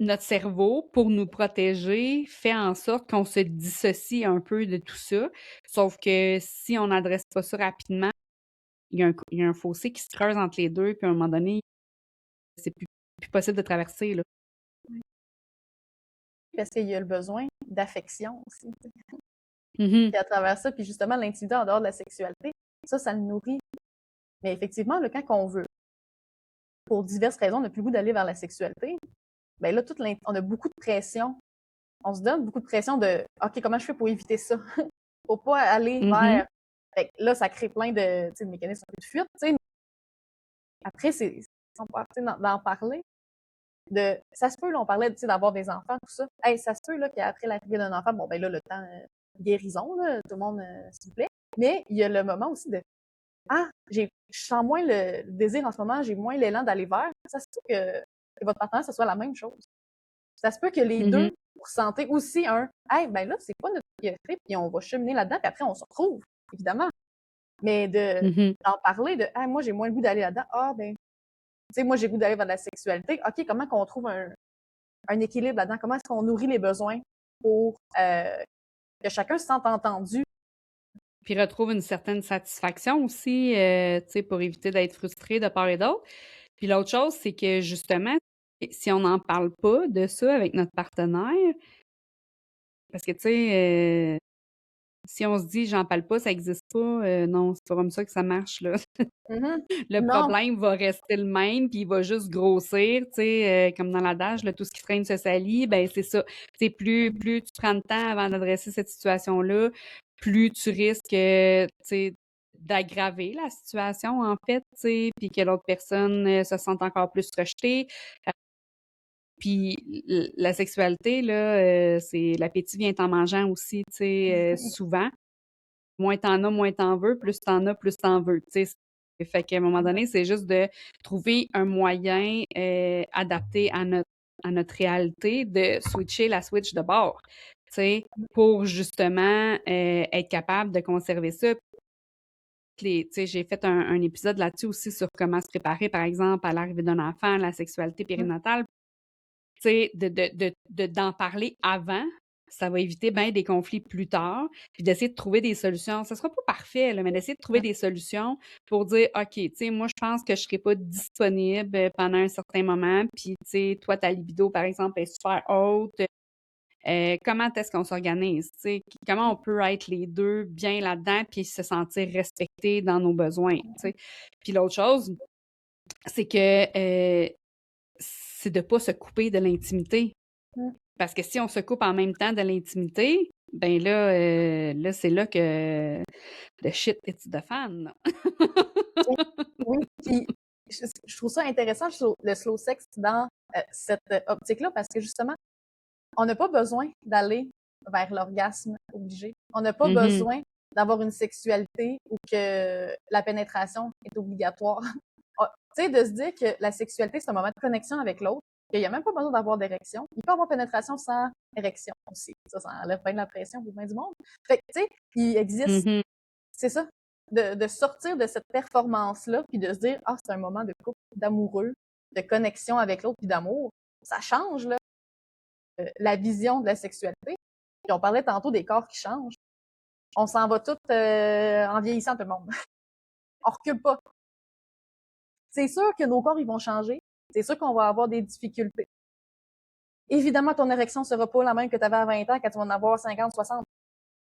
notre cerveau, pour nous protéger, fait en sorte qu'on se dissocie un peu de tout ça. Sauf que si on n'adresse pas ça rapidement, il y a un fossé qui se creuse entre les deux, puis à un moment donné, c'est plus possible de traverser, là. Parce qu'il y a le besoin d'affection aussi. Mhm. Puis à travers ça, puis justement, l'intimité en dehors de la sexualité, ça le nourrit. Mais effectivement, là, quand on veut, pour diverses raisons, on n'a plus le goût d'aller vers la sexualité, ben là, on a beaucoup de pression. On se donne beaucoup de pression de OK, comment je fais pour éviter ça? Pour pas aller Mhm. vers. Fait que là, ça crée plein de mécanismes de fuite. Après, on peut d'en parler. Ça se peut, là, on parlait d'avoir des enfants, tout ça. Hey, ça se peut là, qu'après l'arrivée d'un enfant, bon, ben là, le temps guérison, là, tout le monde, s'il vous plaît. Mais il y a le moment aussi de Ah, je sens moins le désir en ce moment, j'ai moins l'élan d'aller vers. Ça se peut que votre partenaire, ce soit la même chose. Ça se peut que les Mhm. deux, vous ressentez aussi Hey, ben là, c'est pas notre priorité, puis on va cheminer là-dedans, puis après, on se retrouve, évidemment. Mais Mhm. d'en parler de moi, j'ai moins le goût d'aller là-dedans. Ah, ben, tu sais, moi, j'ai le goût d'aller vers la sexualité. OK, comment qu'on trouve un équilibre là-dedans? Comment est-ce qu'on nourrit les besoins pour que chacun se sente entendu? Puis retrouve une certaine satisfaction aussi, tu sais, pour éviter d'être frustré de part et d'autre. Puis l'autre chose, c'est que justement, si on n'en parle pas de ça avec notre partenaire, parce que tu sais, si on se dit j'en parle pas, ça existe pas, non, c'est pas comme ça que ça marche, là. Mhm. Le Non. problème va rester le même, puis il va juste grossir, tu sais, comme dans l'adage, là, tout ce qui traîne se salit, ben c'est ça. Tu sais, plus tu prends le temps avant d'adresser cette situation-là, plus tu risques, tu sais, d'aggraver la situation, en fait, tu sais, puis que l'autre personne se sente encore plus rejetée. Puis la sexualité, là, c'est l'appétit vient en mangeant aussi, tu sais, souvent. Moins t'en as, moins t'en veux, plus t'en as, plus t'en veux, tu sais. Fait qu'à un moment donné, c'est juste de trouver un moyen adapté à notre réalité de switcher la switch de bord, tu sais, pour justement être capable de conserver ça. Tu sais, j'ai fait un épisode là-dessus aussi sur comment se préparer, par exemple, à l'arrivée d'un enfant, la sexualité périnatale. tu sais, d'en parler avant, ça va éviter bien des conflits plus tard, puis d'essayer de trouver des solutions. Ça sera pas parfait, là, mais d'essayer de trouver des solutions pour dire, OK, tu sais, moi, je pense que je serai pas disponible pendant un certain moment, puis, tu sais, toi, ta libido, par exemple, est super haute. Comment est-ce qu'on s'organise, tu sais? Comment on peut être les deux bien là-dedans, puis se sentir respectés dans nos besoins, tu sais? Puis l'autre chose, c'est que c'est de pas se couper de l'intimité. Mmh. Parce que si on se coupe en même temps de l'intimité, ben là, c'est là que the shit hits the fan, là. Oui, oui, puis je trouve ça intéressant, le slow sex dans cette optique-là, parce que justement, on n'a pas besoin d'aller vers l'orgasme obligé. On n'a pas Mhm. besoin d'avoir une sexualité où que la pénétration est obligatoire. Tu sais, de se dire que la sexualité, c'est un moment de connexion avec l'autre, qu'il n'y a même pas besoin d'avoir d'érection. Il peut y avoir pénétration sans érection aussi. Ça enlève bien de la pression pour bien du monde. Fait que, tu sais, il existe, Mhm. c'est ça, de sortir de cette performance-là, puis de se dire, ah, c'est un moment de couple, d'amoureux, de connexion avec l'autre, puis d'amour. Ça change, là, la vision de la sexualité. Puis on parlait tantôt des corps qui changent. On s'en va tout en vieillissant, tout le monde. On recule pas. C'est sûr que nos corps, ils vont changer. C'est sûr qu'on va avoir des difficultés. Évidemment, ton érection sera pas la même que tu avais à 20 ans quand tu vas en avoir 50, 60.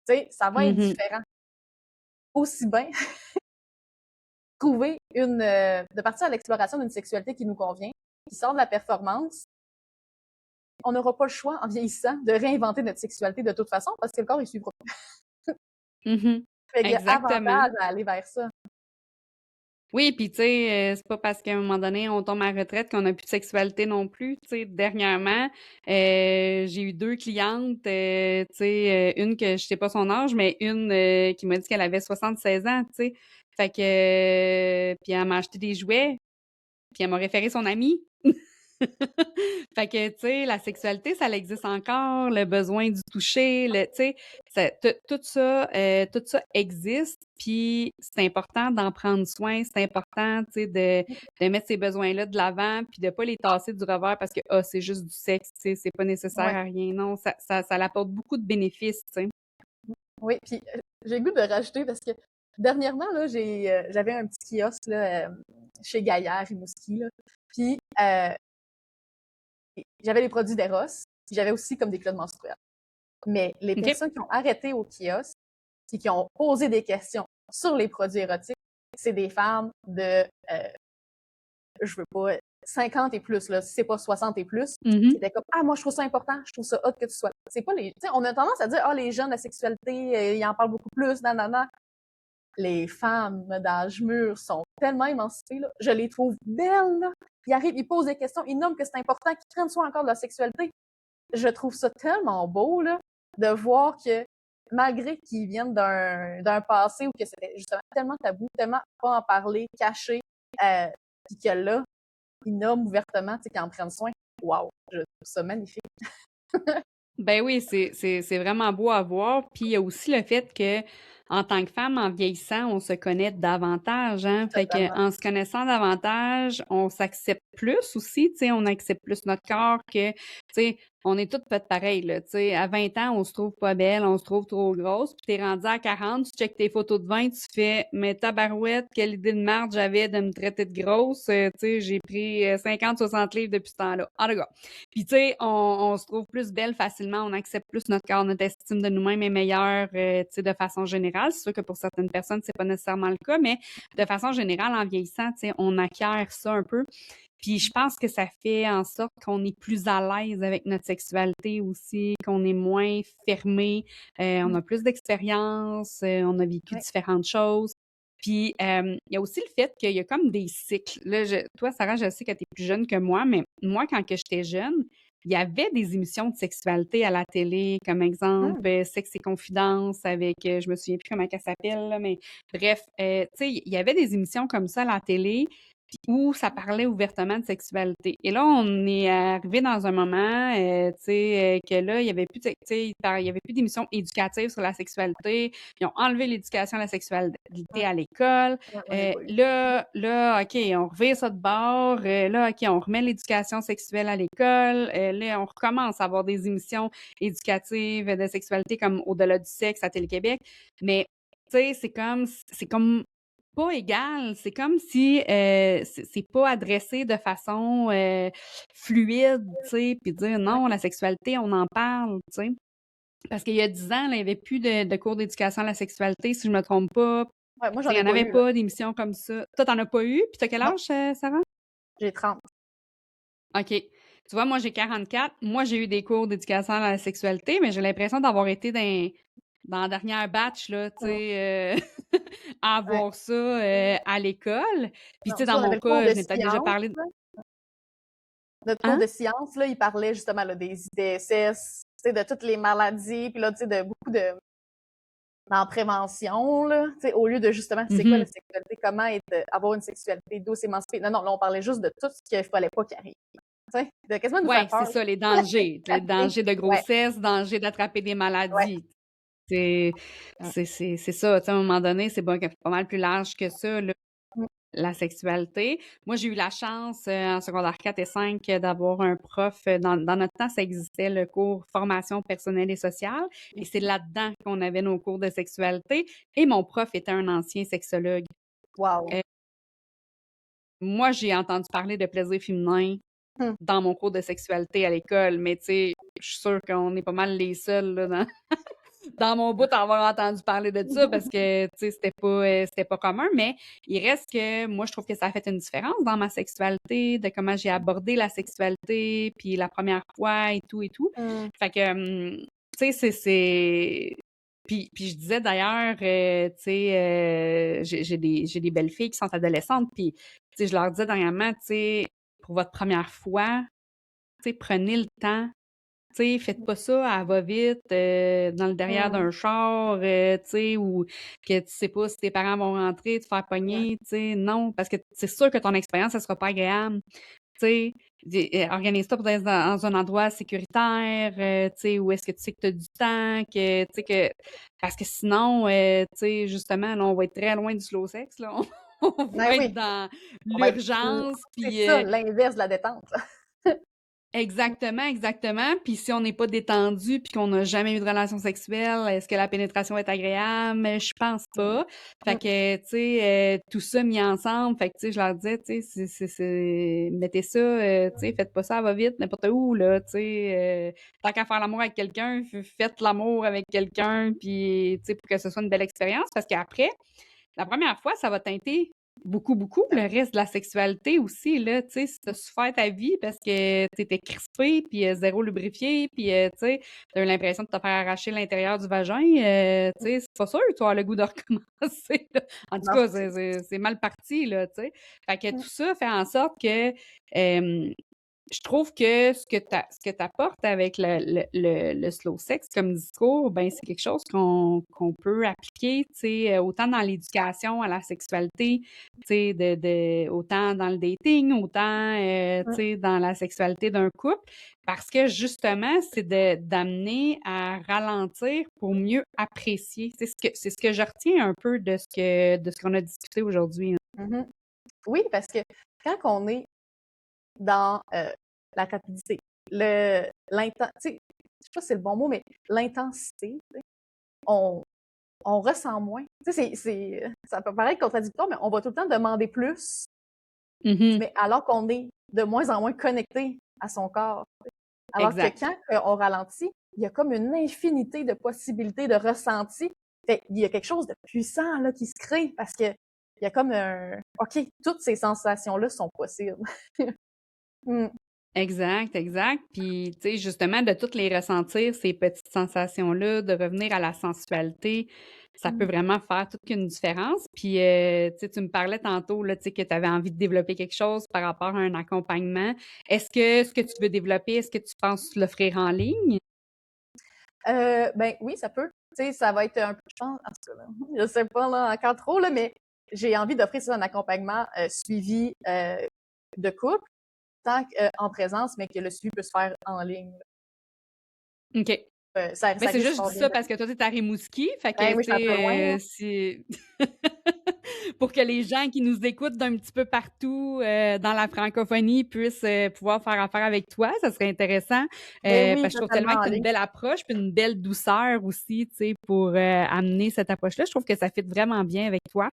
Tu sais, ça va être Mhm. différent. Aussi bien trouver de partir à l'exploration d'une sexualité qui nous convient, qui sort de la performance. On n'aura pas le choix, en vieillissant, de réinventer notre sexualité de toute façon, parce que le corps, il suivra pas. Mhm. Fait qu'il y a Exactement. avantage à aller vers ça. Oui, puis tu sais, c'est pas parce qu'à un moment donné, on tombe à la retraite qu'on n'a plus de sexualité non plus. Tu sais, dernièrement, j'ai eu 2 clientes, tu sais, une que je sais pas son âge, mais une qui m'a dit qu'elle avait 76 ans, tu sais. Fait que, puis elle m'a acheté des jouets, puis elle m'a référé son ami. Fait que, tu sais, la sexualité, ça existe encore, le besoin du toucher, tu sais, tout ça existe, puis c'est important d'en prendre soin, c'est important, tu sais, de mettre ces besoins-là de l'avant, puis de pas les tasser du revers parce que, ah, c'est juste du sexe, tu sais, c'est pas nécessaire Ouais. à rien. Non, ça apporte beaucoup de bénéfices, tu sais. Oui, puis j'ai le goût de rajouter parce que dernièrement, là, j'avais un petit kiosque là, chez Gaillard, Rimouski, là. Puis j'avais les produits d'Eros, puis j'avais aussi comme des clés menstruelles. Mais les OK. personnes qui ont arrêté au kiosque et qui ont posé des questions sur les produits érotiques, c'est des femmes de, je veux pas, 50 et plus, là, si c'est pas 60 et plus, qui Mhm. étaient comme, ah, moi, je trouve ça important, je trouve ça hot que tu sois là. C'est pas les, tu sais, on a tendance à dire, ah, les jeunes, la sexualité, ils en parlent beaucoup plus, nanana. Les femmes d'âge mûr sont tellement émancipées, là. Je les trouve belles, là. Ils arrivent, ils posent des questions, ils nomment que c'est important, qu'ils prennent soin encore de leur sexualité. Je trouve ça tellement beau, là, de voir que malgré qu'ils viennent d'un passé où que c'était justement tellement tabou, tellement pas en parler, caché, puis que là, ils nomment ouvertement, tu sais, qu'ils en prennent soin. Wow, je trouve ça magnifique. Ben oui, c'est vraiment beau à voir. Puis il y a aussi le fait que en tant que femme, en vieillissant, on se connaît davantage, hein. Fait que Totalement. en se connaissant davantage, on s'accepte plus aussi, tu sais, on accepte plus notre corps que, tu sais, on est toutes faites pareilles, là, tu sais. À 20 ans, on se trouve pas belle, on se trouve trop grosse. Puis t'es rendu à 40, tu checkes tes photos de 20, tu fais, mais tabarouette, quelle idée de marde j'avais de me traiter de grosse. Tu sais, j'ai pris 50, 60 livres depuis ce temps-là. En tout cas. Puis, tu sais, on se trouve plus belle facilement, on accepte plus notre corps, notre estime de nous-mêmes est meilleure, tu sais, de façon générale. C'est sûr que pour certaines personnes, c'est pas nécessairement le cas, mais de façon générale, en vieillissant, tu sais, on acquiert ça un peu. Puis je pense que ça fait en sorte qu'on est plus à l'aise avec notre sexualité aussi, qu'on est moins fermé, on a plus d'expérience, on a vécu Ouais. différentes choses. Puis il y a aussi le fait qu'il y a comme des cycles. Là, toi, Sarah, je sais que tu es plus jeune que moi, mais moi, quand que j'étais jeune, il y avait des émissions de sexualité à la télé, comme exemple Hum, Sexe et Confidence avec, je me souviens plus comment elle s'appelle, là, mais bref, tu sais, il y avait des émissions comme ça à la télé où ça parlait ouvertement de sexualité. Et là, on est arrivé dans un moment, tu sais, que là, il y avait plus, tu sais, il y avait plus d'émissions éducatives sur la sexualité. Ils ont enlevé l'éducation à la sexualité à l'école. Ouais, moi, j'ai pas eu. Là, OK, on revient ça de bord. Là, OK, on remet l'éducation sexuelle à l'école. Là, on recommence à avoir des émissions éducatives de sexualité comme Au-delà du sexe à Télé-Québec. Mais, tu sais, c'est comme pas égal. C'est comme si c'est pas adressé de façon fluide, tu sais, puis dire non, la sexualité, on en parle, tu sais. Parce qu'il y a 10 ans, là, il n'y avait plus de cours d'éducation à la sexualité, si je me trompe pas. Ouais, moi, Tu sais, j'en il n'y ai en pas avait eu, là. pas d'émissions comme ça. Toi, t'en as pas eu? Puis t'as quel Non, âge, Sarah? j'ai 30. OK. Tu vois, moi, j'ai 44. Moi, j'ai eu des cours d'éducation à la sexualité, mais j'ai l'impression d'avoir été dans la dernière batch, là, tu Mm. sais, à Ouais. avoir ça à l'école. Puis, tu Non, sais, nous, dans on avait mon le cours cas, de je n'ai peut-être déjà sciences, parlé. là. Notre cours Hein? de sciences, là, il parlait justement là, des ITSS, tu sais, de toutes les maladies, puis là, tu sais, de beaucoup de en prévention, là, tu sais, au lieu de justement, c'est quoi la Mhm. sexualité, comment avoir une sexualité douce, émancipée. Non, non, là, on parlait juste de tout ce qu'il fallait pas qu'il arrive. Tu sais, de quasiment nous Ouais, faire c'est peur. ça, les dangers. Les dangers de Ouais, grossesse, dangers d'attraper des ouais. maladies. C'est Mm, c'est ça. Tu sais, à un moment donné, c'est pas mal plus large que ça, là, mm, la sexualité. Moi, j'ai eu la chance en secondaire 4 et 5 d'avoir un prof. Dans notre temps, ça existait le cours formation personnelle et sociale. Et c'est là-dedans qu'on avait nos cours de sexualité. Et mon prof était un ancien sexologue. wow. Euh, Moi, j'ai entendu parler de plaisir féminin Mm. dans mon cours de sexualité à l'école, mais tu sais, je suis sûre qu'on est pas mal les seuls là, dans mon bout à avoir entendu parler de ça parce que tu sais, c'était pas commun, mais il reste que moi, je trouve que ça a fait une différence dans ma sexualité, de comment j'ai abordé la sexualité, puis la première fois et tout et tout. Mm. Fait que, tu sais, puis je disais d'ailleurs, tu sais, j'ai des belles filles qui sont adolescentes, puis tu sais, je leur disais dernièrement, tu sais, pour votre première fois, tu sais, prenez le temps. Tu sais, faites pas ça à va-vite, dans le derrière Mm. d'un char, tu sais, ou que tu sais pas si tes parents vont rentrer, te faire Ouais. pogner, tu sais, non, parce que c'est sûr que ton expérience, elle sera pas agréable, tu sais. Organise-toi pour être dans un endroit sécuritaire, tu sais, où est-ce que tu sais que tu as du temps, que, tu sais, que... Parce que sinon, tu sais, justement, là, on va être très loin du slow sex, là. On Ben va être oui, dans on va être, l'urgence, c'est puis ça, l'inverse de la détente. exactement, exactement. Puis si on n'est pas détendu puis qu'on n'a jamais eu de relation sexuelle, est-ce que la pénétration est agréable? Je pense pas. Fait Mm. que, tu sais, tout ça mis ensemble, fait que, tu sais, je leur disais, tu sais, mettez ça, tu sais, faites pas ça, va vite, n'importe où, là, tu sais. Tant qu'à faire l'amour avec quelqu'un, faites l'amour avec quelqu'un, puis, tu sais, pour que ce soit une belle expérience, parce qu'après, la première fois, ça va teinter beaucoup, beaucoup le reste de la sexualité aussi, là, tu sais, si t'as souffert ta vie parce que t'étais crispé, puis zéro lubrifié, puis, tu sais, t'as eu l'impression de te faire arracher l'intérieur du vagin, tu sais, c'est pas sûr que tu as le goût de recommencer, là. En tout Non, cas, c'est c'est mal parti, là, tu sais. Fait que mm. tout ça fait en sorte que, je trouve que ce que t'apportes avec le slow sex comme discours, ben c'est quelque chose qu'on peut appliquer, tu sais, autant dans l'éducation à la sexualité, tu sais, autant dans le dating, autant, tu Mm. sais, dans la sexualité d'un couple, parce que justement, c'est d'amener à ralentir pour mieux apprécier. C'est ce que je retiens un peu de ce qu'on a discuté aujourd'hui, là. Mhm. Oui, parce que quand on est dans la rapidité, je sais pas si c'est le bon mot, mais l'intensité, tu sais, on, on ressent moins. Tu sais, ça peut paraître contradictoire, mais on va tout le temps demander plus, Mhm. mais alors qu'on est de moins en moins connecté à son corps. Alors que Exact. quand on ralentit, il y a comme une infinité de possibilités de ressentis. Il y a quelque chose de puissant là, qui se crée parce que il y a comme un OK, toutes ces sensations-là sont possibles. Mm. Exact, exact. Puis, tu sais, justement, de toutes les ressentir, ces petites sensations-là, de revenir à la sensualité, ça peut Mm. vraiment faire toute une différence. Puis, tu sais, tu me parlais tantôt, là, tu sais, que tu avais envie de développer quelque chose par rapport à un accompagnement. Est-ce que ce que tu veux développer, est-ce que tu penses l'offrir en ligne? Ben oui, ça peut. Tu sais, ça va être un peu, je pense, en tout cas, là, je sais pas là, encore trop, là, mais j'ai envie d'offrir ça un accompagnement suivi de couple, tant qu'en présence, mais que le suivi peut se faire en ligne. OK. Ça Mais c'est glisse juste, je fort dis bien. ça parce que toi, t'es à Rimouski. Fait Ben que, oui, tu je suis un peu loin, sais, là. c'est pour que les gens qui nous écoutent d'un petit peu partout dans la francophonie puissent pouvoir faire affaire avec toi, ça serait intéressant. Ben oui, Parce que je trouve tellement totalement que en tu as une ligne. belle approche puis une belle douceur aussi, tu sais, pour amener cette approche-là. Je trouve que ça fit vraiment bien avec toi.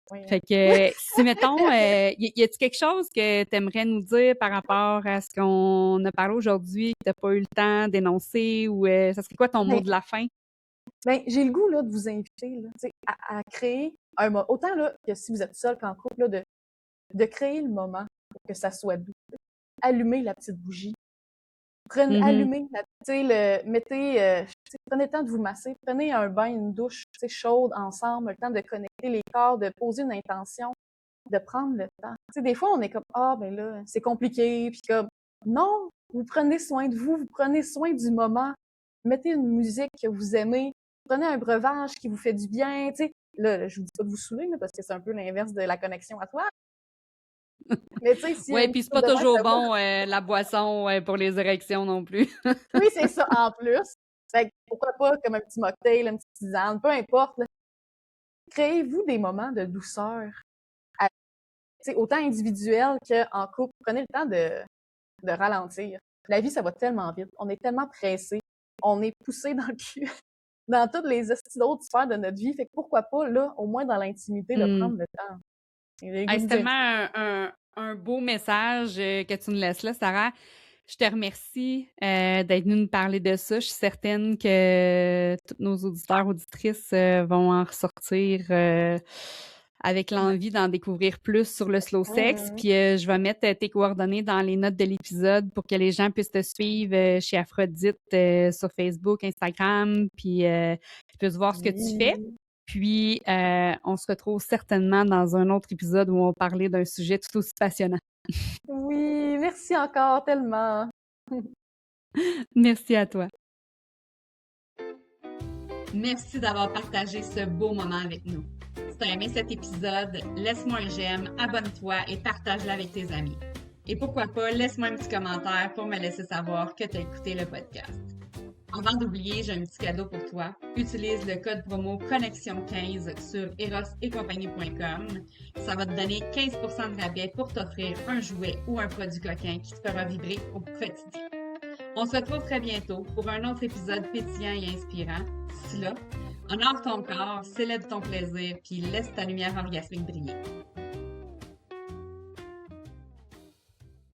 Oui, Fait que si mettons, y a-t-il quelque chose que tu aimerais nous dire par rapport à ce qu'on a parlé aujourd'hui, que tu n'as pas eu le temps d'énoncer, ou ça serait quoi ton mot Ben, de la fin? ben, j'ai le goût là, de vous inviter là, tu sais, à créer un moment. Autant là, que si vous êtes seul qu'en couple, là, de créer le moment pour que ça soit doux. Allumez la petite bougie. Allumez, mettez, prenez le temps de vous masser, prenez un bain, une douche chaude ensemble, le temps de connecter les corps, de poser une intention, de prendre le temps. T'sais, des fois, on est comme, ah, ben là, c'est compliqué, puis comme, non, vous prenez soin de vous, vous prenez soin du moment, mettez une musique que vous aimez, prenez un breuvage qui vous fait du bien, tu sais. Là, je vous dis pas de vous saouler, là, parce que c'est un peu l'inverse de la connexion à toi. Mais tu sais, s'il y a Ouais, une puis petite c'est coupe pas de main, toujours ça va. bon la boisson pour les érections non plus. Oui, c'est ça, en plus. Fait que pourquoi pas comme un petit mocktail, une petite tisane, peu importe. Là. Créez-vous des moments de douceur, autant individuels qu'en couple. Prenez le temps de ralentir. La vie, ça va tellement vite. On est tellement pressé. On est poussé dans le cul, dans toutes les d'autres sphères de notre vie. Fait que pourquoi pas, là, au moins dans l'intimité, de Mm. prendre le temps. J'ai le goût Hey, de c'est dire tellement un beau message que tu nous laisses là, Sarah. Je te remercie d'être venue nous parler de ça. Je suis certaine que tous nos auditeurs, auditrices vont en ressortir avec l'envie d'en découvrir plus sur le slow sex. Puis je vais mettre tes coordonnées dans les notes de l'épisode pour que les gens puissent te suivre chez Aphrodite sur Facebook, Instagram, puis qu'ils puissent voir ce que tu fais. Puis on se retrouve certainement dans un autre épisode où on va parler d'un sujet tout aussi passionnant. Oui, merci encore tellement. Merci à toi. Merci d'avoir partagé ce beau moment avec nous. Si tu as aimé cet épisode, laisse-moi un j'aime, abonne-toi et partage-le avec tes amis. Et pourquoi pas, laisse-moi un petit commentaire pour me laisser savoir que tu as écouté le podcast. Avant d'oublier, j'ai un petit cadeau pour toi. Utilise le code promo Connexion15 sur erosetcompagnie.com. Ça va te donner 15% de rabais pour t'offrir un jouet ou un produit coquin qui te fera vibrer au quotidien. On se retrouve très bientôt pour un autre épisode pétillant et inspirant. D'ici là, honore ton corps, célèbre ton plaisir, puis laisse ta lumière orgasmique briller.